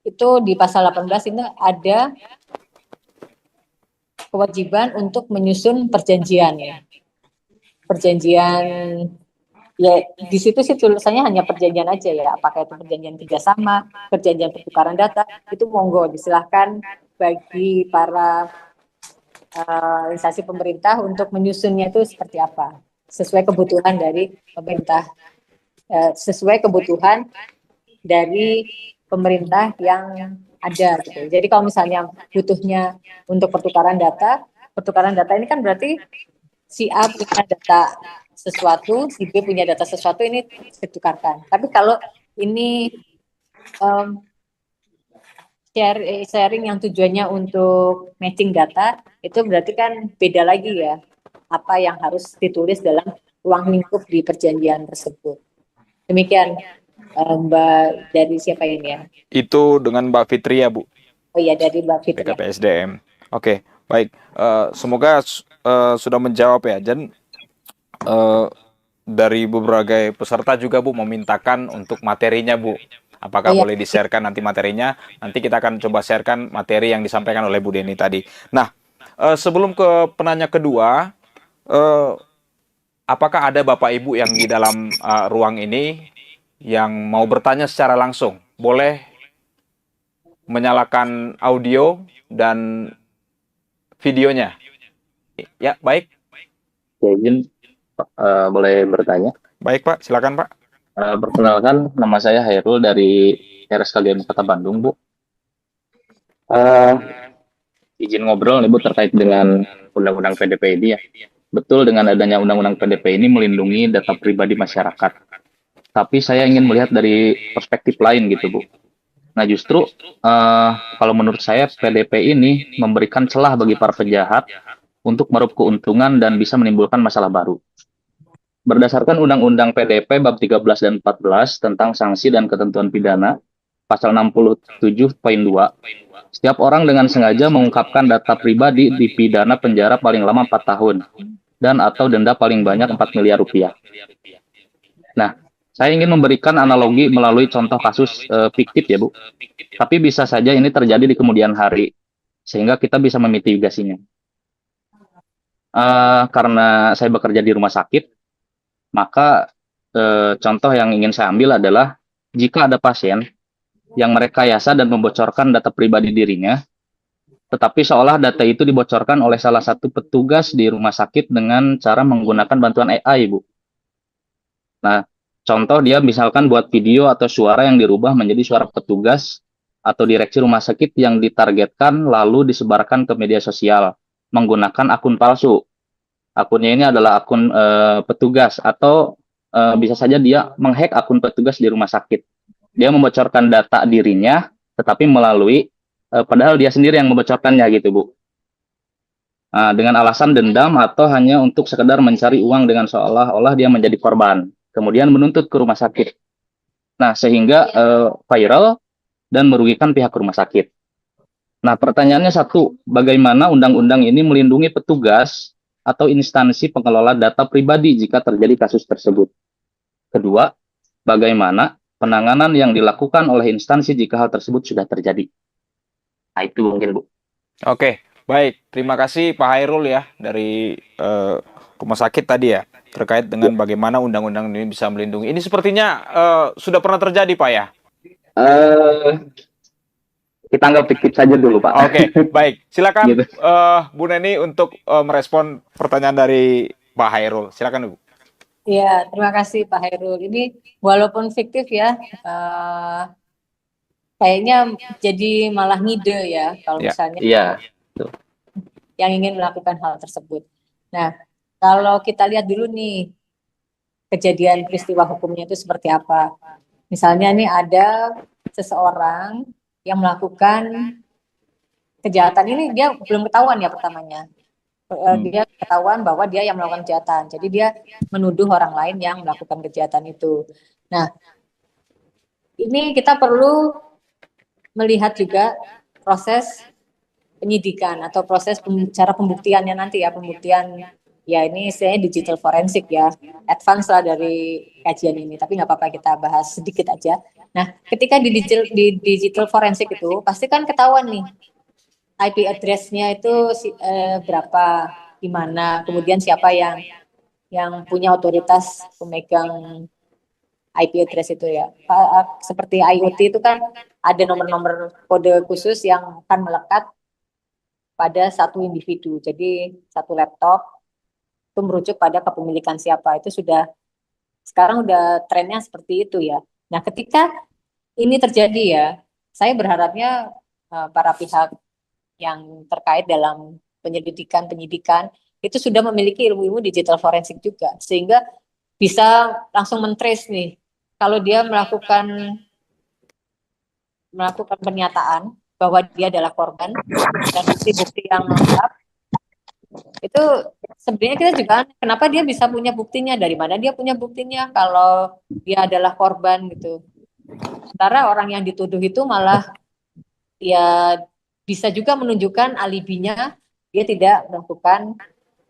Itu di pasal 18 ini ada kewajiban untuk menyusun perjanjian ya. Perjanjian ya di situ sih tulisannya hanya perjanjian aja ya, apakah itu perjanjian kerjasama, perjanjian pertukaran data, itu monggo disilahkan bagi para instansi pemerintah untuk menyusunnya itu seperti apa, sesuai kebutuhan dari pemerintah, sesuai kebutuhan dari pemerintah yang ada gitu. Jadi kalau misalnya butuhnya untuk pertukaran data ini kan berarti si A punya data sesuatu, si B punya data sesuatu, ini ditukarkan. Tapi kalau ini sharing yang tujuannya untuk matching data, itu berarti kan beda lagi ya, apa yang harus ditulis dalam ruang lingkup di perjanjian tersebut. Demikian Mbak, dari siapa ini ya? Itu dengan Mbak Fitria, Bu. Oh iya, dari Mbak Fitria. BKPSDM. Oke, baik. Semoga sudah menjawab ya. Dan dari beberapa peserta juga Bu memintakan untuk materinya, Bu. Apakah boleh di-sharekan nanti materinya? Nanti kita akan coba sharekan materi yang disampaikan oleh Bu Deni tadi. Nah, sebelum ke penanya kedua, apakah ada Bapak Ibu yang di dalam ruang ini yang mau bertanya secara langsung? Boleh menyalakan audio dan videonya. Ya, baik. Ya, izin boleh bertanya. Baik, Pak. Silakan, Pak. Perkenalkan, nama saya Hairul dari RSKGM Kota Bandung, Bu. Izin ngobrol nih, Bu, terkait dengan Undang-Undang PDP ini ya. Betul, dengan adanya Undang-Undang PDP ini melindungi data pribadi masyarakat. Tapi saya ingin melihat dari perspektif lain gitu, Bu. Nah, justru kalau menurut saya PDP ini memberikan celah bagi para penjahat untuk meraup keuntungan dan bisa menimbulkan masalah baru. Berdasarkan Undang-Undang PDP bab 13 dan 14 tentang sanksi dan ketentuan pidana, pasal 67.2, setiap orang dengan sengaja mengungkapkan data pribadi dipidana penjara paling lama 4 tahun dan atau denda paling banyak 4 miliar rupiah. Nah, saya ingin memberikan analogi melalui contoh kasus fiktif ya Bu. Tapi bisa saja ini terjadi di kemudian hari, sehingga kita bisa memitigasinya. Karena saya bekerja di rumah sakit, maka contoh yang ingin saya ambil adalah jika ada pasien yang merekayasa dan membocorkan data pribadi dirinya, tetapi seolah data itu dibocorkan oleh salah satu petugas di rumah sakit dengan cara menggunakan bantuan AI, Bu. Nah, contoh dia misalkan buat video atau suara yang dirubah menjadi suara petugas atau direksi rumah sakit yang ditargetkan lalu disebarkan ke media sosial menggunakan akun palsu. Akunnya ini adalah akun petugas atau bisa saja dia menghack akun petugas di rumah sakit. Dia membocorkan data dirinya tetapi melalui padahal dia sendiri yang membocorkannya gitu, Bu. Dengan alasan dendam atau hanya untuk sekedar mencari uang dengan seolah-olah dia menjadi korban. Kemudian menuntut ke rumah sakit. Nah, sehingga viral dan merugikan pihak rumah sakit. Nah, pertanyaannya satu, bagaimana undang-undang ini melindungi petugas atau instansi pengelola data pribadi jika terjadi kasus tersebut? Kedua, bagaimana penanganan yang dilakukan oleh instansi jika hal tersebut sudah terjadi? Nah, itu mungkin, Bu. Oke, baik. Terima kasih Pak Hairul ya dari rumah sakit tadi ya, terkait dengan bagaimana undang-undang ini bisa melindungi. Ini sepertinya sudah pernah terjadi, Pak ya? Kita anggap fiktif saja dulu, Pak. Oke, baik. Silakan Gitu. Bu Neni untuk merespon pertanyaan dari Pak Hairul. Silakan, Bu. Ya, terima kasih Pak Hairul. Ini walaupun fiktif ya, kayaknya jadi malah ngide ya kalau Ya. misalnya Iya. yang ingin melakukan hal tersebut. Nah, kalau kita lihat dulu nih kejadian peristiwa hukumnya itu seperti apa. Misalnya nih ada seseorang yang melakukan kejahatan ini, dia belum ketahuan ya pertamanya. Dia ketahuan bahwa dia yang melakukan kejahatan. Jadi dia menuduh orang lain yang melakukan kejahatan itu. Nah, ini kita perlu melihat juga proses penyidikan atau proses cara pembuktiannya nanti ya, pembuktian ya ini istilahnya digital forensik ya, advance lah dari kajian ini, tapi nggak apa-apa kita bahas sedikit aja. Nah, ketika di digital forensik itu pasti kan ketahuan nih IP address-nya itu berapa, di mana, kemudian siapa yang punya otoritas pemegang IP address itu ya. Seperti IoT itu kan ada nomor-nomor kode khusus yang akan melekat pada satu individu. Jadi satu laptop itu merujuk pada kepemilikan siapa. Itu sekarang udah trennya seperti itu ya. Nah, ketika ini terjadi ya, saya berharapnya para pihak yang terkait dalam penyidikan itu sudah memiliki ilmu-ilmu digital forensik juga, sehingga bisa langsung men-trace nih kalau dia melakukan pernyataan bahwa dia adalah korban dan bukti-bukti yang lengkap, itu sebenarnya kita juga kenapa dia bisa punya buktinya, dari mana dia punya buktinya kalau dia adalah korban gitu. Sementara orang yang dituduh itu malah ya bisa juga menunjukkan alibinya, dia tidak melakukan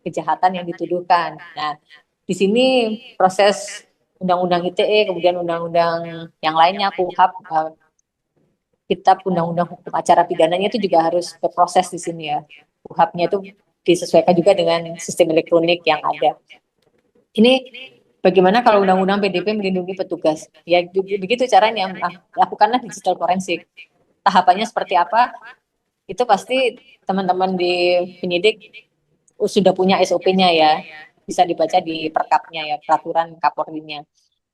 kejahatan yang dituduhkan. Nah, di sini proses Undang-Undang ITE, kemudian undang-undang yang lainnya, KUHP, Kitab Undang-Undang Hukum Acara Pidananya itu juga harus berproses di sini ya. KUHP-nya itu disesuaikan juga dengan sistem elektronik yang ada. Ini bagaimana kalau Undang-Undang PDP melindungi petugas? Ya begitu caranya, lakukanlah digital forensik. Tahapannya seperti apa? Itu pasti teman-teman di penyidik sudah punya SOP-nya ya. Bisa dibaca di perkapnya ya, peraturan Kapolri-nya.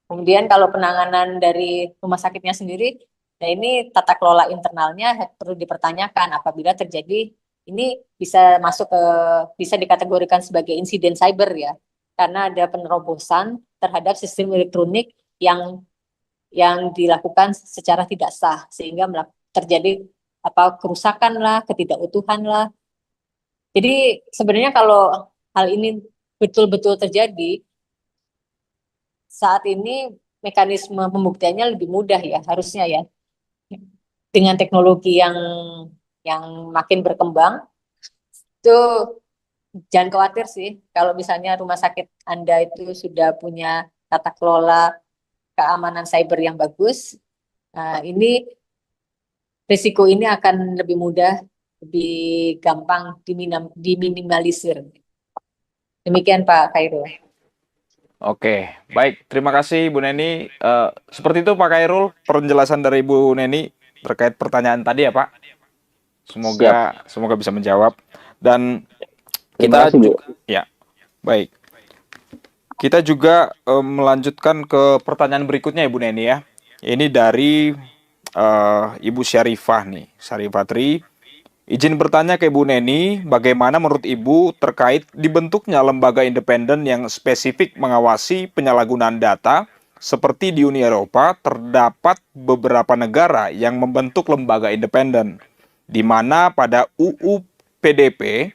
Kemudian kalau penanganan dari rumah sakitnya sendiri, nah ini tata kelola internalnya perlu dipertanyakan apabila terjadi ini bisa bisa dikategorikan sebagai insiden cyber ya, karena ada penerobosan terhadap sistem elektronik yang yang dilakukan secara tidak sah sehingga terjadi kerusakan lah, ketidakutuhan lah. Jadi sebenarnya kalau hal ini betul-betul terjadi, saat ini mekanisme pembuktiannya lebih mudah ya, harusnya ya. Dengan teknologi yang makin berkembang, itu jangan khawatir sih kalau misalnya rumah sakit Anda itu sudah punya tata kelola keamanan cyber yang bagus. Nah, ini risiko ini akan lebih mudah, lebih gampang diminimalisir. Demikian Pak Khairul. Oke, baik. Terima kasih Bu Neni. Seperti itu Pak Khairul, penjelasan dari Bu Neni terkait pertanyaan tadi ya Pak. Semoga bisa menjawab. Dan Terima kita kasih, Bu. juga, ya, baik. Kita juga melanjutkan ke pertanyaan berikutnya Ibu Neni ya. Ini dari Ibu Syarifah nih, Syarifah Tri. Izin bertanya ke Ibu Neni, bagaimana menurut Ibu terkait dibentuknya lembaga independen yang spesifik mengawasi penyalahgunaan data, seperti di Uni Eropa terdapat beberapa negara yang membentuk lembaga independen, di mana pada UU PDP,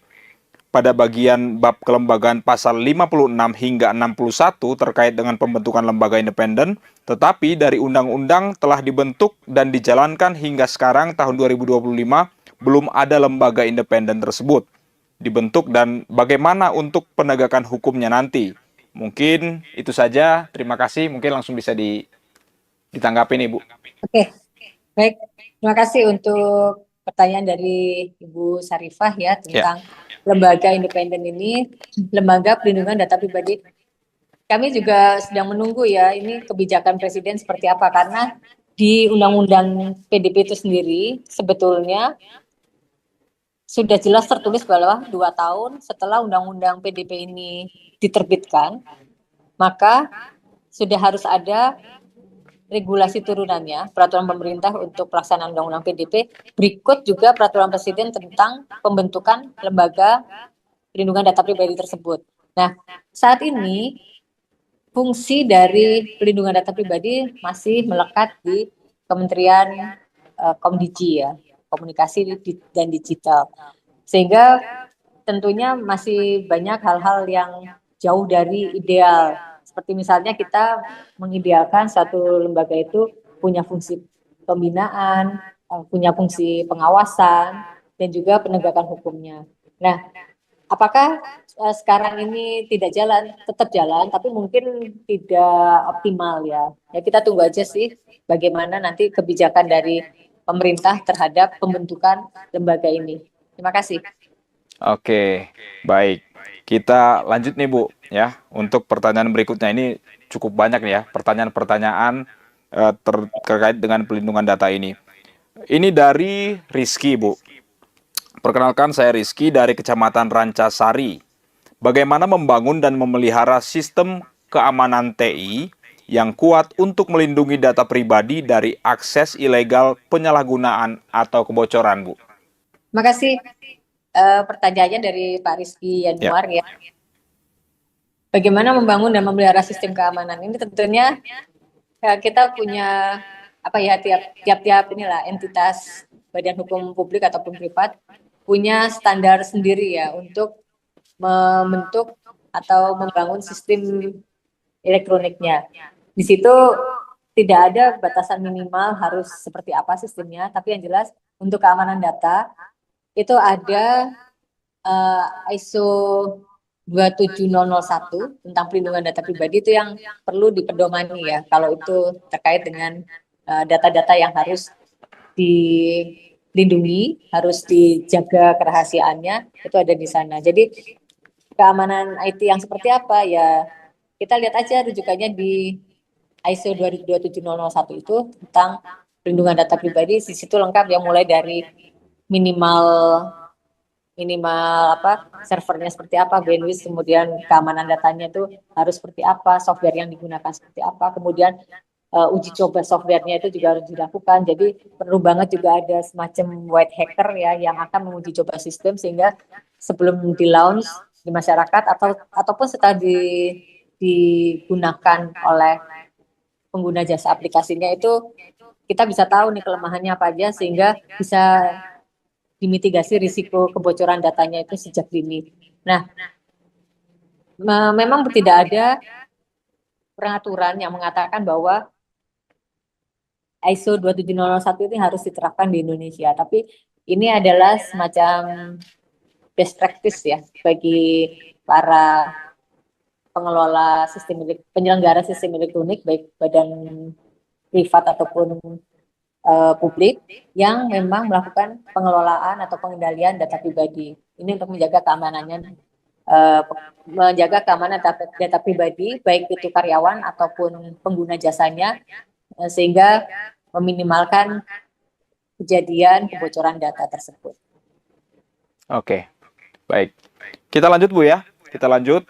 pada bagian bab kelembagaan pasal 56 hingga 61 terkait dengan pembentukan lembaga independen, tetapi dari undang-undang telah dibentuk dan dijalankan hingga sekarang tahun 2025, belum ada lembaga independen tersebut dibentuk dan bagaimana untuk penegakan hukumnya nanti. Mungkin itu saja. Terima kasih. Mungkin langsung bisa ditanggapi nih, Bu. Oke, baik. Terima kasih untuk pertanyaan dari Ibu Syarifah ya tentang lembaga independen ini, lembaga perlindungan data pribadi. Kami juga sedang menunggu ya ini kebijakan Presiden seperti apa, karena di Undang-Undang PDP itu sendiri sebetulnya sudah jelas tertulis bahwa 2 tahun setelah Undang-Undang PDP ini diterbitkan, maka sudah harus ada regulasi turunannya, peraturan pemerintah untuk pelaksanaan Undang-Undang PDP, berikut juga peraturan Presiden tentang pembentukan lembaga perlindungan data pribadi tersebut. Nah, saat ini fungsi dari perlindungan data pribadi masih melekat di Kementerian Komdigi ya, Komunikasi dan Digital. Sehingga tentunya masih banyak hal-hal yang jauh dari ideal. Seperti misalnya kita mengidealkan satu lembaga itu punya fungsi pembinaan, punya fungsi pengawasan, dan juga penegakan hukumnya. Nah, apakah sekarang ini tidak jalan? Tetap jalan, tapi mungkin tidak optimal ya. Ya kita tunggu aja sih bagaimana nanti kebijakan dari pemerintah terhadap pembentukan lembaga ini. Terima kasih. Oke, baik. Kita lanjut nih Bu, ya. Untuk pertanyaan berikutnya ini cukup banyak nih ya, pertanyaan-pertanyaan terkait dengan pelindungan data ini. Ini dari Rizky, Bu. Perkenalkan, saya Rizky dari Kecamatan Rancasari. Bagaimana membangun dan memelihara sistem keamanan TI yang kuat untuk melindungi data pribadi dari akses ilegal, penyalahgunaan, atau kebocoran, Bu? Terima kasih. Pertanyaannya dari Pak Rizky Yanuar ya. Bagaimana membangun dan memelihara sistem keamanan ini? Tentunya kita punya tiap-tiap inilah entitas badan hukum publik ataupun privat punya standar sendiri ya untuk membentuk atau membangun sistem elektroniknya. Di situ tidak ada batasan minimal harus seperti apa sistemnya, tapi yang jelas untuk keamanan data itu ada ISO 27001 tentang perlindungan data pribadi, itu yang perlu dipedomani ya kalau itu terkait dengan data-data yang harus dilindungi, harus dijaga kerahasiaannya, itu ada di sana. Jadi keamanan IT yang seperti apa ya kita lihat aja rujukannya di ISO 27001 itu tentang perlindungan data pribadi. Di situ lengkap yang mulai dari minimal servernya seperti apa, bandwidth, kemudian keamanan datanya itu harus seperti apa, software yang digunakan seperti apa, kemudian uji coba softwarenya itu juga harus dilakukan. Jadi perlu banget juga ada semacam white hacker ya yang akan menguji coba sistem sehingga sebelum di launch di masyarakat ataupun setelah digunakan oleh pengguna jasa aplikasinya itu kita bisa tahu nih kelemahannya apa aja sehingga bisa dimitigasi risiko kebocoran datanya itu sejak dini. Nah, memang tidak ada peraturan yang mengatakan bahwa ISO 27001 ini harus diterapkan di Indonesia, tapi ini adalah semacam best practice ya bagi para pengelola penyelenggara sistem elektronik baik badan privat ataupun publik yang memang melakukan pengelolaan atau pengendalian data pribadi. Ini untuk menjaga keamanannya, menjaga keamanan data pribadi baik itu karyawan ataupun pengguna jasanya, sehingga meminimalkan kejadian kebocoran data tersebut. Oke, baik. Kita lanjut Bu ya. Kita lanjut.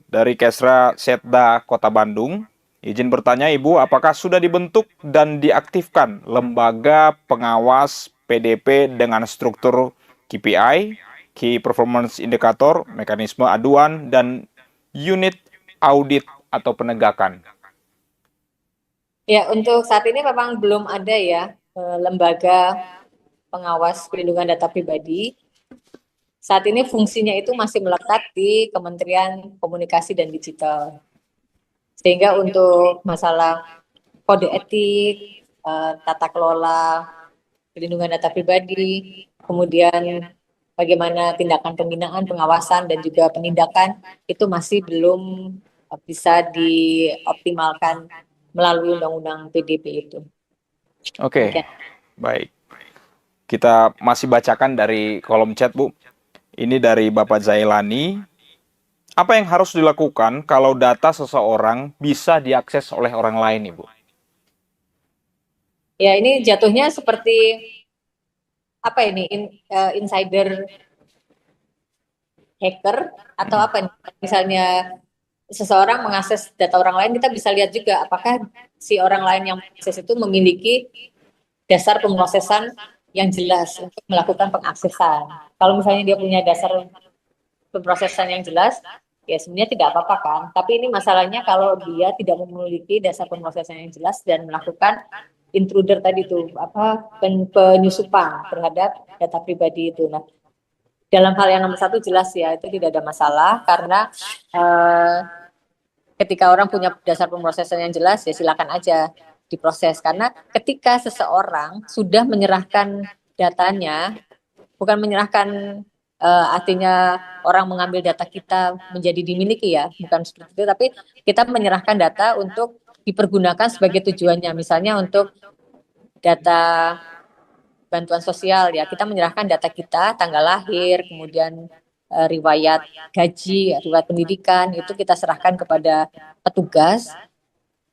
Dari Kesra Setda Kota Bandung, izin bertanya Ibu, apakah sudah dibentuk dan diaktifkan lembaga pengawas PDP dengan struktur KPI, Key Performance Indicator, mekanisme aduan, dan unit audit atau penegakan? Ya, untuk saat ini memang belum ada ya lembaga pengawas perlindungan data pribadi. Saat ini fungsinya itu masih melekat di Kementerian Komunikasi dan Digital. Sehingga untuk masalah kode etik, tata kelola perlindungan data pribadi, kemudian bagaimana tindakan pembinaan, pengawasan, dan juga penindakan, itu masih belum bisa dioptimalkan melalui undang-undang PDP itu. Oke, baik. Kita masih bacakan dari kolom chat, Bu. Ini dari Bapak Zailani. Apa yang harus dilakukan kalau data seseorang bisa diakses oleh orang lain, Ibu? Ya, ini jatuhnya seperti apa ini? Insider hacker atau apa nih? Misalnya seseorang mengakses data orang lain, kita bisa lihat juga apakah si orang lain yang mengakses itu memiliki dasar pemrosesan yang jelas untuk melakukan pengaksesan. Kalau misalnya dia punya dasar pemrosesan yang jelas, ya sebenarnya tidak apa-apa kan. Tapi ini masalahnya kalau dia tidak memiliki dasar pemrosesan yang jelas dan melakukan intruder tadi itu penyusupan terhadap data pribadi itu. Nah, dalam hal yang nomor 1 jelas ya itu tidak ada masalah karena ketika orang punya dasar pemrosesan yang jelas ya silakan aja diproses, karena ketika seseorang sudah menyerahkan datanya, bukan menyerahkan artinya orang mengambil data kita menjadi dimiliki ya, bukan seperti itu, tapi kita menyerahkan data untuk dipergunakan sebagai tujuannya, misalnya untuk data bantuan sosial ya, kita menyerahkan data kita, tanggal lahir, kemudian riwayat gaji, riwayat pendidikan, itu kita serahkan kepada petugas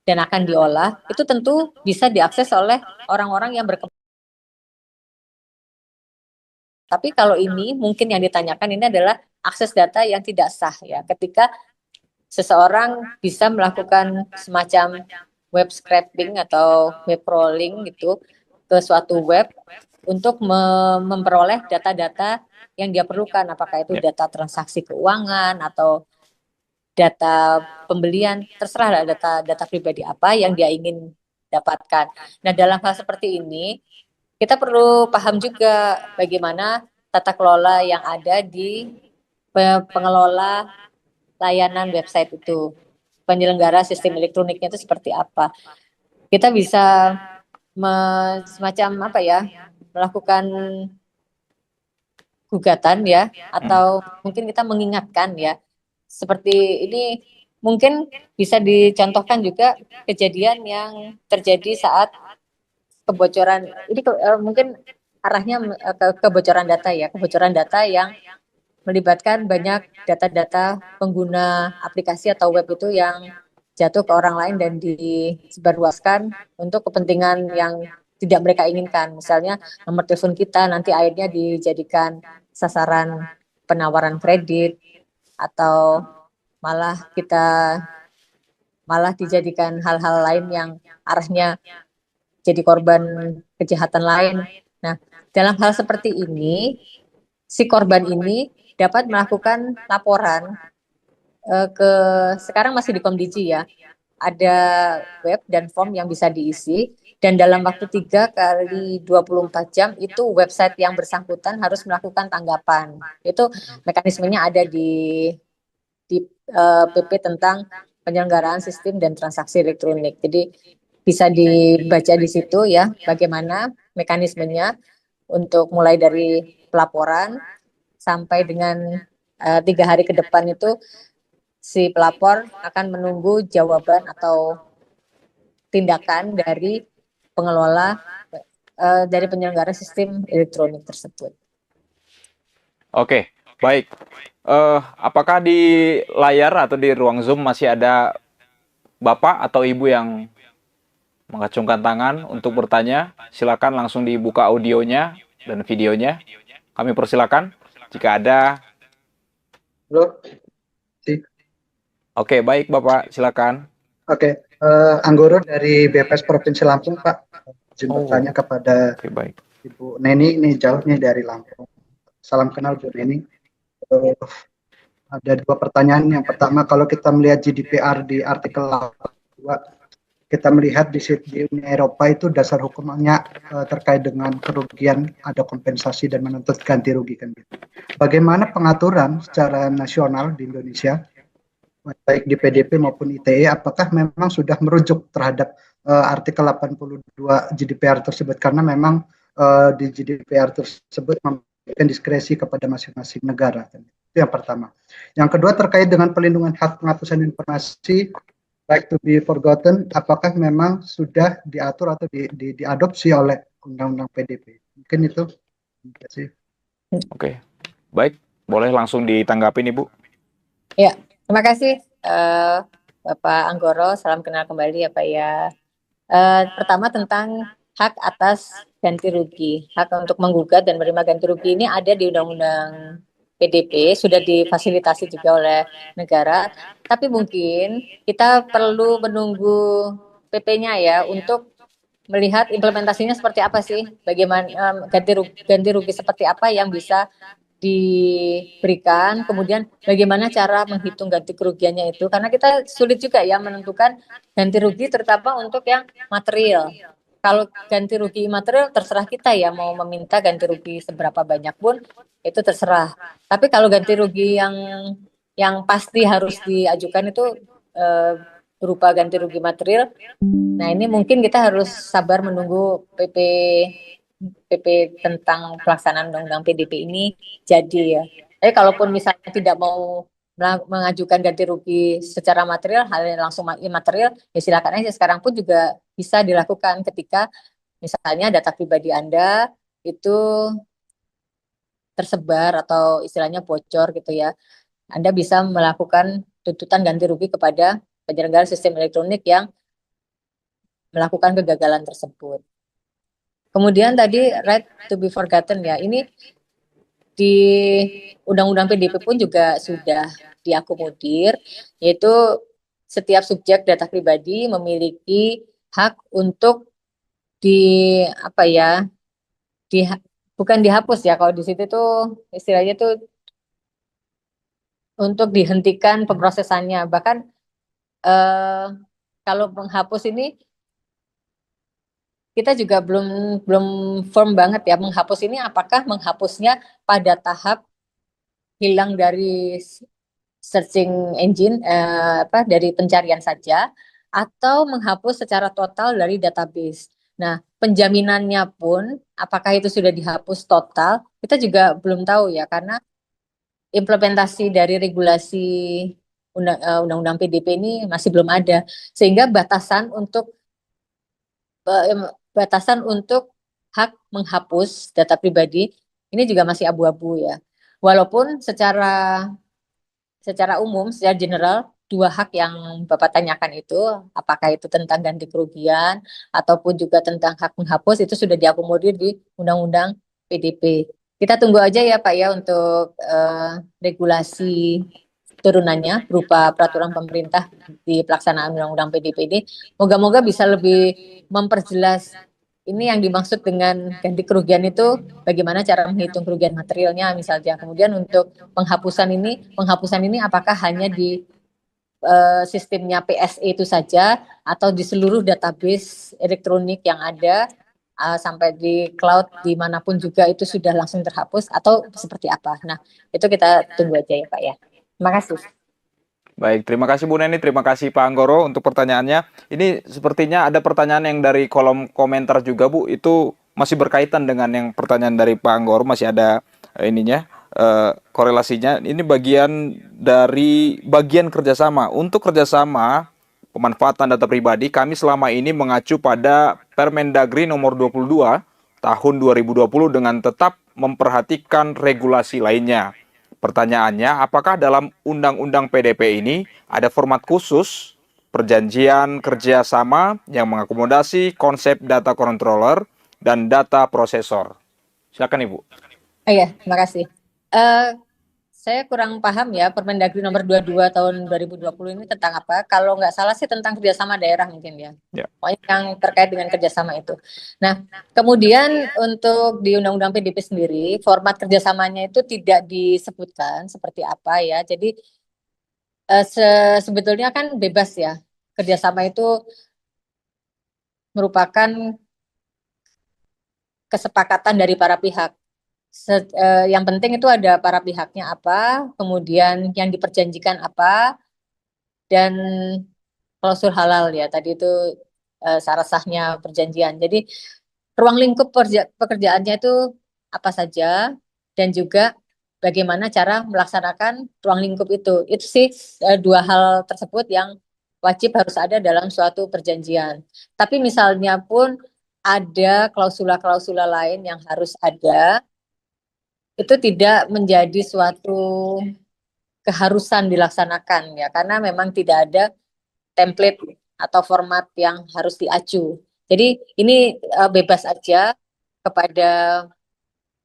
dan akan diolah, itu tentu bisa diakses oleh orang-orang yang berkepentingan. Tapi kalau ini mungkin yang ditanyakan ini adalah akses data yang tidak sah ya, ketika seseorang bisa melakukan semacam web scraping atau web crawling gitu ke suatu web untuk memperoleh data-data yang dia perlukan, apakah itu data transaksi keuangan atau data pembelian, terserah data pribadi apa yang dia ingin dapatkan. Nah, dalam hal seperti ini, kita perlu paham juga bagaimana tata kelola yang ada di pengelola layanan website itu. Penyelenggara sistem elektroniknya itu seperti apa. Kita bisa semacam apa ya, melakukan gugatan ya, atau mungkin kita mengingatkan ya, seperti ini mungkin bisa dicontohkan juga kejadian yang terjadi saat kebocoran ini mungkin arahnya ke kebocoran data ya, kebocoran data yang melibatkan banyak data-data pengguna aplikasi atau web itu yang jatuh ke orang lain dan disebarluaskan untuk kepentingan yang tidak mereka inginkan. Misalnya nomor telepon kita nanti akhirnya dijadikan sasaran penawaran kredit, atau malah dijadikan hal-hal lain yang arahnya jadi korban kejahatan lain. Nah, dalam hal seperti ini, si korban ini dapat melakukan laporan sekarang masih di Komdigi ya, ada web dan form yang bisa diisi, dan dalam waktu 3 kali 24 jam itu website yang bersangkutan harus melakukan tanggapan. Itu mekanismenya ada di PP tentang penyelenggaraan sistem dan transaksi elektronik. Jadi bisa dibaca di situ ya bagaimana mekanismenya untuk mulai dari pelaporan sampai dengan 3 hari ke depan itu si pelapor akan menunggu jawaban atau tindakan dari pengelola dari penyelenggara sistem elektronik tersebut. Oke, baik. Apakah di layar atau di ruang Zoom masih ada Bapak atau Ibu yang mengacungkan tangan untuk bertanya? Silakan langsung dibuka audionya dan videonya. Kami persilakan jika ada. Halo. Oke, baik Bapak, silakan. Oke, Anggoro dari BPS Provinsi Lampung, Pak. Izin bertanya kepada Oke, baik. Ibu Neni, ini jauh nih dari Lampung. Salam kenal Bu Neni. Ada 2 pertanyaan. Yang pertama, kalau kita melihat GDPR di artikel 2, kita melihat di Uni Eropa itu dasar hukumnya terkait dengan kerugian, ada kompensasi dan menuntut ganti rugi kan gitu. Bagaimana pengaturan secara nasional di Indonesia, baik di PDP maupun ITE, apakah memang sudah merujuk terhadap artikel 82 GDPR tersebut, karena memang di GDPR tersebut memberikan diskresi kepada masing-masing negara. Itu yang pertama. Yang kedua terkait dengan pelindungan hak penghapusan informasi, like to be forgotten, apakah memang sudah diatur atau diadopsi oleh Undang-Undang PDP? Mungkin itu. Terima kasih. Oke, baik. Boleh langsung ditanggapi nih Bu. Ya, terima kasih Bapak Anggoro. Salam kenal kembali ya Pak ya. Pertama tentang hak atas ganti rugi. Hak untuk menggugat dan menerima ganti rugi ini ada di Undang-Undang PDP, sudah difasilitasi juga oleh negara. Tapi mungkin kita perlu menunggu PP-nya ya untuk melihat implementasinya seperti apa sih, bagaimana ganti rugi seperti apa yang bisa diberikan, kemudian bagaimana cara menghitung ganti kerugiannya itu, karena kita sulit juga ya menentukan ganti rugi terutama untuk yang material. Kalau ganti rugi material terserah kita ya mau meminta ganti rugi seberapa banyak pun itu terserah. Tapi kalau ganti rugi yang pasti harus diajukan itu berupa ganti rugi material. Nah, ini mungkin kita harus sabar menunggu PP tentang pelaksanaan Undang-Undang PDP ini jadi ya. Tapi kalaupun misalnya tidak mau mengajukan ganti rugi secara material, hal yang langsung imaterial, ya silakan aja. Sekarang pun juga bisa dilakukan ketika misalnya data pribadi Anda itu tersebar atau istilahnya bocor gitu ya. Anda bisa melakukan tuntutan ganti rugi kepada penyelenggara sistem elektronik yang melakukan kegagalan tersebut. Kemudian tadi right to be forgotten ya, ini di Undang-Undang PDP pun juga sudah diakomodir, yaitu setiap subjek data pribadi memiliki hak untuk bukan dihapus ya, kalau di situ tuh istilahnya tuh untuk dihentikan pemrosesannya. Bahkan kalau menghapus ini kita juga belum firm banget ya, menghapus ini apakah menghapusnya pada tahap hilang dari searching engine dari pencarian saja, atau menghapus secara total dari database. Nah, penjaminannya pun apakah itu sudah dihapus total, kita juga belum tahu ya, karena implementasi dari regulasi Undang-Undang PDP ini masih belum ada, sehingga batasan untuk hak menghapus data pribadi ini juga masih abu-abu ya. Walaupun secara umum, secara general, 2 hak yang Bapak tanyakan itu, apakah itu tentang ganti kerugian ataupun juga tentang hak menghapus, itu sudah diakomodir di Undang-Undang PDP. Kita tunggu aja ya Pak ya untuk regulasi turunannya berupa peraturan pemerintah di pelaksanaan Undang-Undang PDP ini. Moga-moga bisa lebih memperjelas ini yang dimaksud dengan ganti kerugian itu bagaimana cara menghitung kerugian materialnya misalnya. Kemudian untuk penghapusan ini apakah hanya sistemnya PSE itu saja atau di seluruh database elektronik yang ada sampai di cloud dimanapun juga itu sudah langsung terhapus atau seperti apa. Nah, itu kita tunggu aja ya Pak ya. Terima kasih. Baik, terima kasih Bu Neni, terima kasih Pak Anggoro untuk pertanyaannya. Ini sepertinya ada pertanyaan yang dari kolom komentar juga Bu, itu masih berkaitan dengan yang pertanyaan dari Pak Anggoro, masih ada korelasinya. Ini bagian dari bagian kerjasama. Untuk kerjasama pemanfaatan data pribadi, kami selama ini mengacu pada Permendagri nomor 22 tahun 2020 dengan tetap memperhatikan regulasi lainnya. Pertanyaannya, apakah dalam Undang-Undang PDP ini ada format khusus perjanjian kerjasama yang mengakomodasi konsep data controller dan data processor? Silakan Ibu. Iya, terima kasih. Saya kurang paham ya Permendagri nomor 22 tahun 2020 ini tentang apa. Kalau nggak salah sih tentang kerjasama daerah mungkin ya. Ya. Pokoknya yang terkait dengan kerjasama itu. Nah, kemudian untuk di Undang-Undang PDP sendiri, format kerjasamanya itu tidak disebutkan seperti apa ya. Jadi sebetulnya kan bebas ya. Kerjasama itu merupakan kesepakatan dari para pihak. Yang penting itu ada para pihaknya apa, kemudian yang diperjanjikan apa, dan klausul halal ya. Tadi itu syarat sahnya perjanjian. Jadi ruang lingkup pekerjaannya itu apa saja, dan juga bagaimana cara melaksanakan ruang lingkup itu. Itu sih dua hal tersebut yang wajib harus ada dalam suatu perjanjian. Tapi misalnya pun ada klausula-klausula lain yang harus ada, itu tidak menjadi suatu keharusan dilaksanakan ya, karena memang tidak ada template atau format yang harus diacu. Jadi ini bebas aja kepada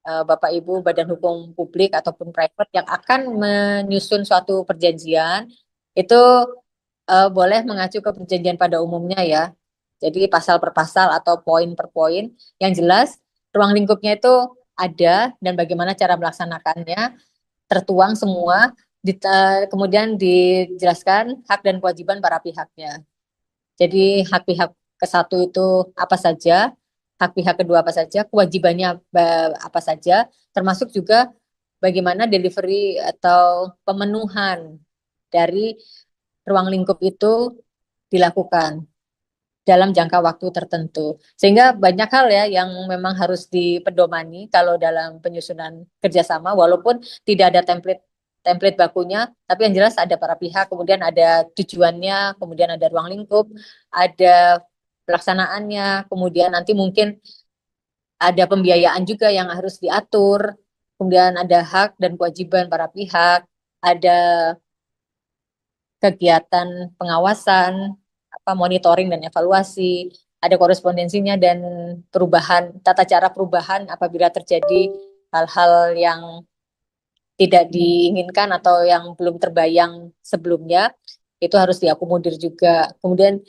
Bapak Ibu Badan Hukum Publik ataupun private yang akan menyusun suatu perjanjian, itu boleh mengacu ke perjanjian pada umumnya ya. Jadi pasal per pasal atau poin per poin. Yang jelas ruang lingkupnya itu ada dan bagaimana cara melaksanakannya tertuang semua. Kemudian dijelaskan hak dan kewajiban para pihaknya. Jadi hak pihak ke satu itu apa saja, hak pihak kedua apa saja, kewajibannya apa saja, termasuk juga bagaimana delivery atau pemenuhan dari ruang lingkup itu dilakukan dalam jangka waktu tertentu. Sehingga banyak hal ya yang memang harus dipedomani kalau dalam penyusunan kerjasama, walaupun tidak ada template bakunya, tapi yang jelas ada para pihak, kemudian ada tujuannya, kemudian ada ruang lingkup, ada pelaksanaannya, kemudian nanti mungkin ada pembiayaan juga yang harus diatur, kemudian ada hak dan kewajiban para pihak, ada kegiatan pengawasan, monitoring dan evaluasi, ada korespondensinya dan perubahan, tata cara perubahan apabila terjadi hal-hal yang tidak diinginkan atau yang belum terbayang sebelumnya, itu harus diakomodir juga. Kemudian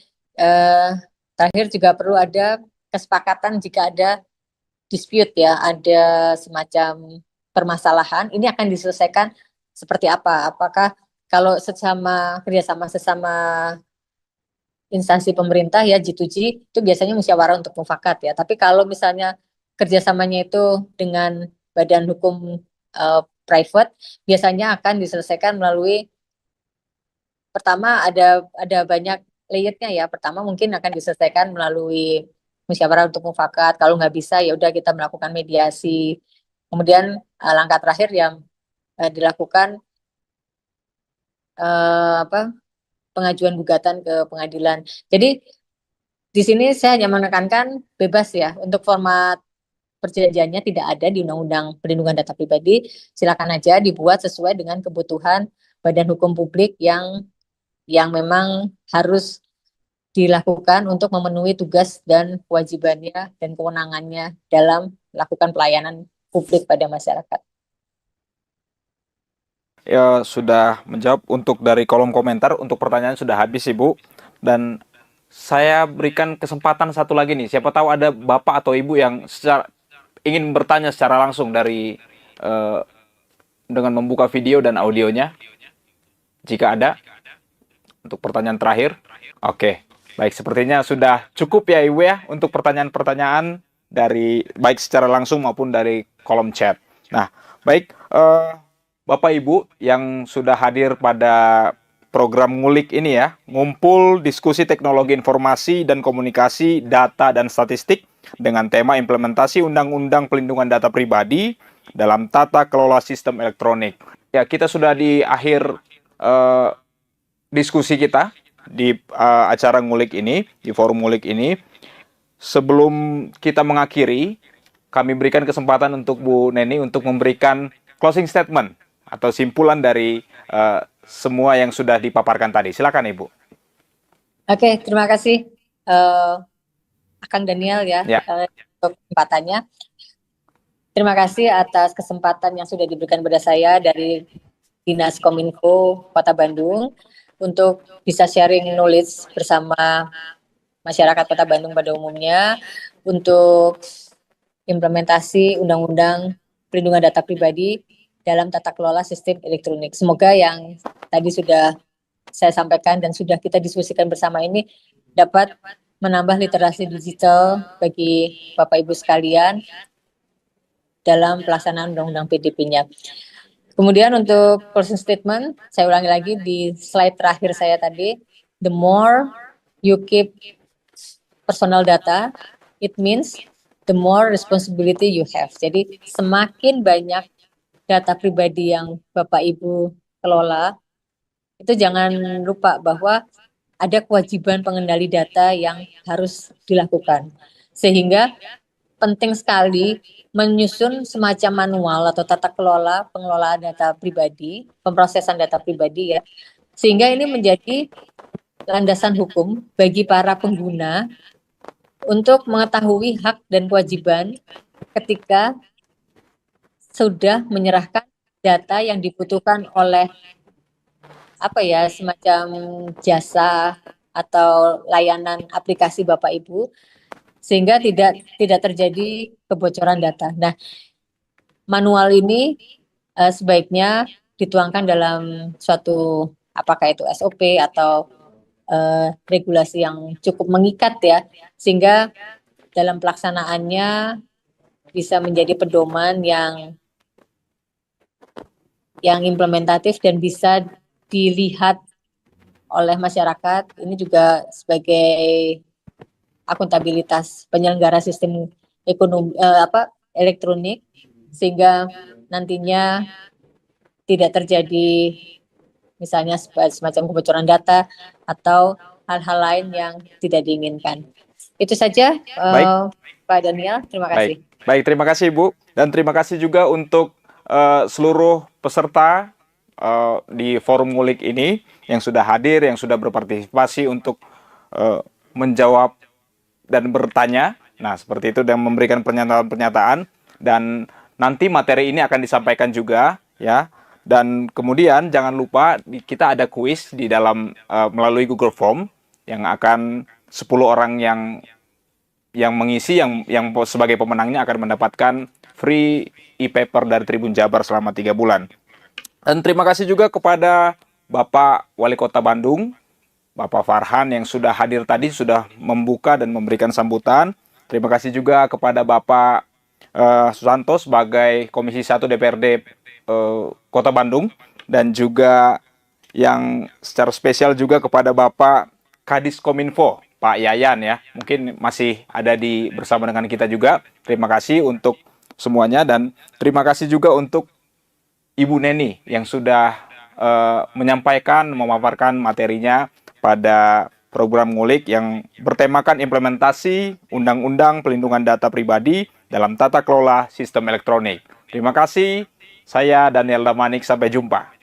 terakhir juga perlu ada kesepakatan jika ada dispute ya, ada semacam permasalahan, ini akan diselesaikan seperti apa? Apakah kalau kerjasama sesama instansi pemerintah ya G2G itu biasanya musyawarah untuk mufakat ya. Tapi kalau misalnya kerjasamanya itu dengan badan hukum private, biasanya akan diselesaikan melalui, pertama ada banyak layernya ya. Pertama mungkin akan diselesaikan melalui musyawarah untuk mufakat. Kalau nggak bisa ya udah kita melakukan mediasi. Kemudian langkah terakhir yang dilakukan pengajuan gugatan ke pengadilan. Jadi di sini saya hanya menekankan bebas ya untuk format perjanjiannya tidak ada di Undang-Undang Perlindungan Data Pribadi. Silakan aja dibuat sesuai dengan kebutuhan Badan Hukum Publik yang memang harus dilakukan untuk memenuhi tugas dan kewajibannya dan kewenangannya dalam melakukan pelayanan publik pada masyarakat. Ya, sudah menjawab untuk dari kolom komentar. Untuk pertanyaan sudah habis Ibu. Dan saya berikan kesempatan satu lagi nih. Siapa tahu ada Bapak atau Ibu yang ingin bertanya secara langsung dari dengan membuka video dan audionya. Jika ada. untuk pertanyaan terakhir. Oke, baik, sepertinya sudah cukup ya Ibu ya untuk pertanyaan-pertanyaan dari baik secara langsung maupun dari kolom chat. Nah, baik Bapak Ibu yang sudah hadir pada program ngulik ini ya, ngumpul diskusi teknologi informasi dan komunikasi, data dan statistik dengan tema implementasi Undang-Undang Pelindungan Data Pribadi dalam tata kelola sistem elektronik. Ya, kita sudah di akhir diskusi kita di acara ngulik ini, di forum ngulik ini. Sebelum kita mengakhiri, kami berikan kesempatan untuk Bu Neni untuk memberikan closing statement atau simpulan dari semua yang sudah dipaparkan tadi. Silakan Ibu. Oke, terima kasih Akang Daniel ya, untuk kesempatannya. Terima kasih atas kesempatan yang sudah diberikan kepada saya dari Dinas Kominfo Kota Bandung untuk bisa sharing knowledge bersama masyarakat Kota Bandung pada umumnya untuk implementasi Undang-Undang Perlindungan Data Pribadi dalam tata kelola sistem elektronik. Semoga yang tadi sudah saya sampaikan dan sudah kita diskusikan bersama ini dapat menambah literasi digital bagi Bapak Ibu sekalian dalam pelaksanaan Undang-Undang PDP-nya. Kemudian untuk closing statement, saya ulangi lagi di slide terakhir saya tadi, the more you keep personal data, it means the more responsibility you have. Jadi semakin banyak data pribadi yang Bapak Ibu kelola, itu jangan lupa bahwa ada kewajiban pengendali data yang harus dilakukan. Sehingga penting sekali menyusun semacam manual atau tata kelola pengelolaan data pribadi, pemrosesan data pribadi ya, sehingga ini menjadi landasan hukum bagi para pengguna untuk mengetahui hak dan kewajiban ketika sudah menyerahkan data yang dibutuhkan oleh semacam jasa atau layanan aplikasi Bapak Ibu, sehingga tidak terjadi kebocoran data. Nah, manual ini sebaiknya dituangkan dalam suatu apakah itu SOP atau regulasi yang cukup mengikat ya, sehingga dalam pelaksanaannya bisa menjadi pedoman yang implementatif dan bisa dilihat oleh masyarakat. Ini juga sebagai akuntabilitas penyelenggara sistem ekonomi elektronik, sehingga nantinya tidak terjadi misalnya semacam kebocoran data atau hal-hal lain yang tidak diinginkan. Itu saja Pak Daniel, terima kasih. Baik, terima kasih Ibu, dan terima kasih juga untuk seluruh peserta di forum ngulik ini yang sudah hadir, yang sudah berpartisipasi untuk menjawab dan bertanya. Nah, seperti itu, dan memberikan pernyataan-pernyataan, dan nanti materi ini akan disampaikan juga ya. Dan kemudian jangan lupa kita ada kuis di dalam melalui Google Form yang akan 10 orang yang mengisi, yang sebagai pemenangnya akan mendapatkan free e-paper dari Tribun Jabar selama 3 bulan. Dan terima kasih juga kepada Bapak Wali Kota Bandung, Bapak Farhan yang sudah hadir tadi, sudah membuka dan memberikan sambutan. Terima kasih juga kepada Bapak Susanto sebagai Komisi 1 DPRD Kota Bandung, dan juga yang secara spesial juga kepada Bapak Kadis Kominfo, Pak Yayan ya. Mungkin masih ada bersama dengan kita juga. Terima kasih untuk semuanya, dan terima kasih juga untuk Ibu Neni yang sudah memaparkan materinya pada program ngulik yang bertemakan implementasi Undang-Undang Pelindungan Data Pribadi dalam tata kelola sistem elektronik. Terima kasih, saya Daniel Damanik, sampai jumpa.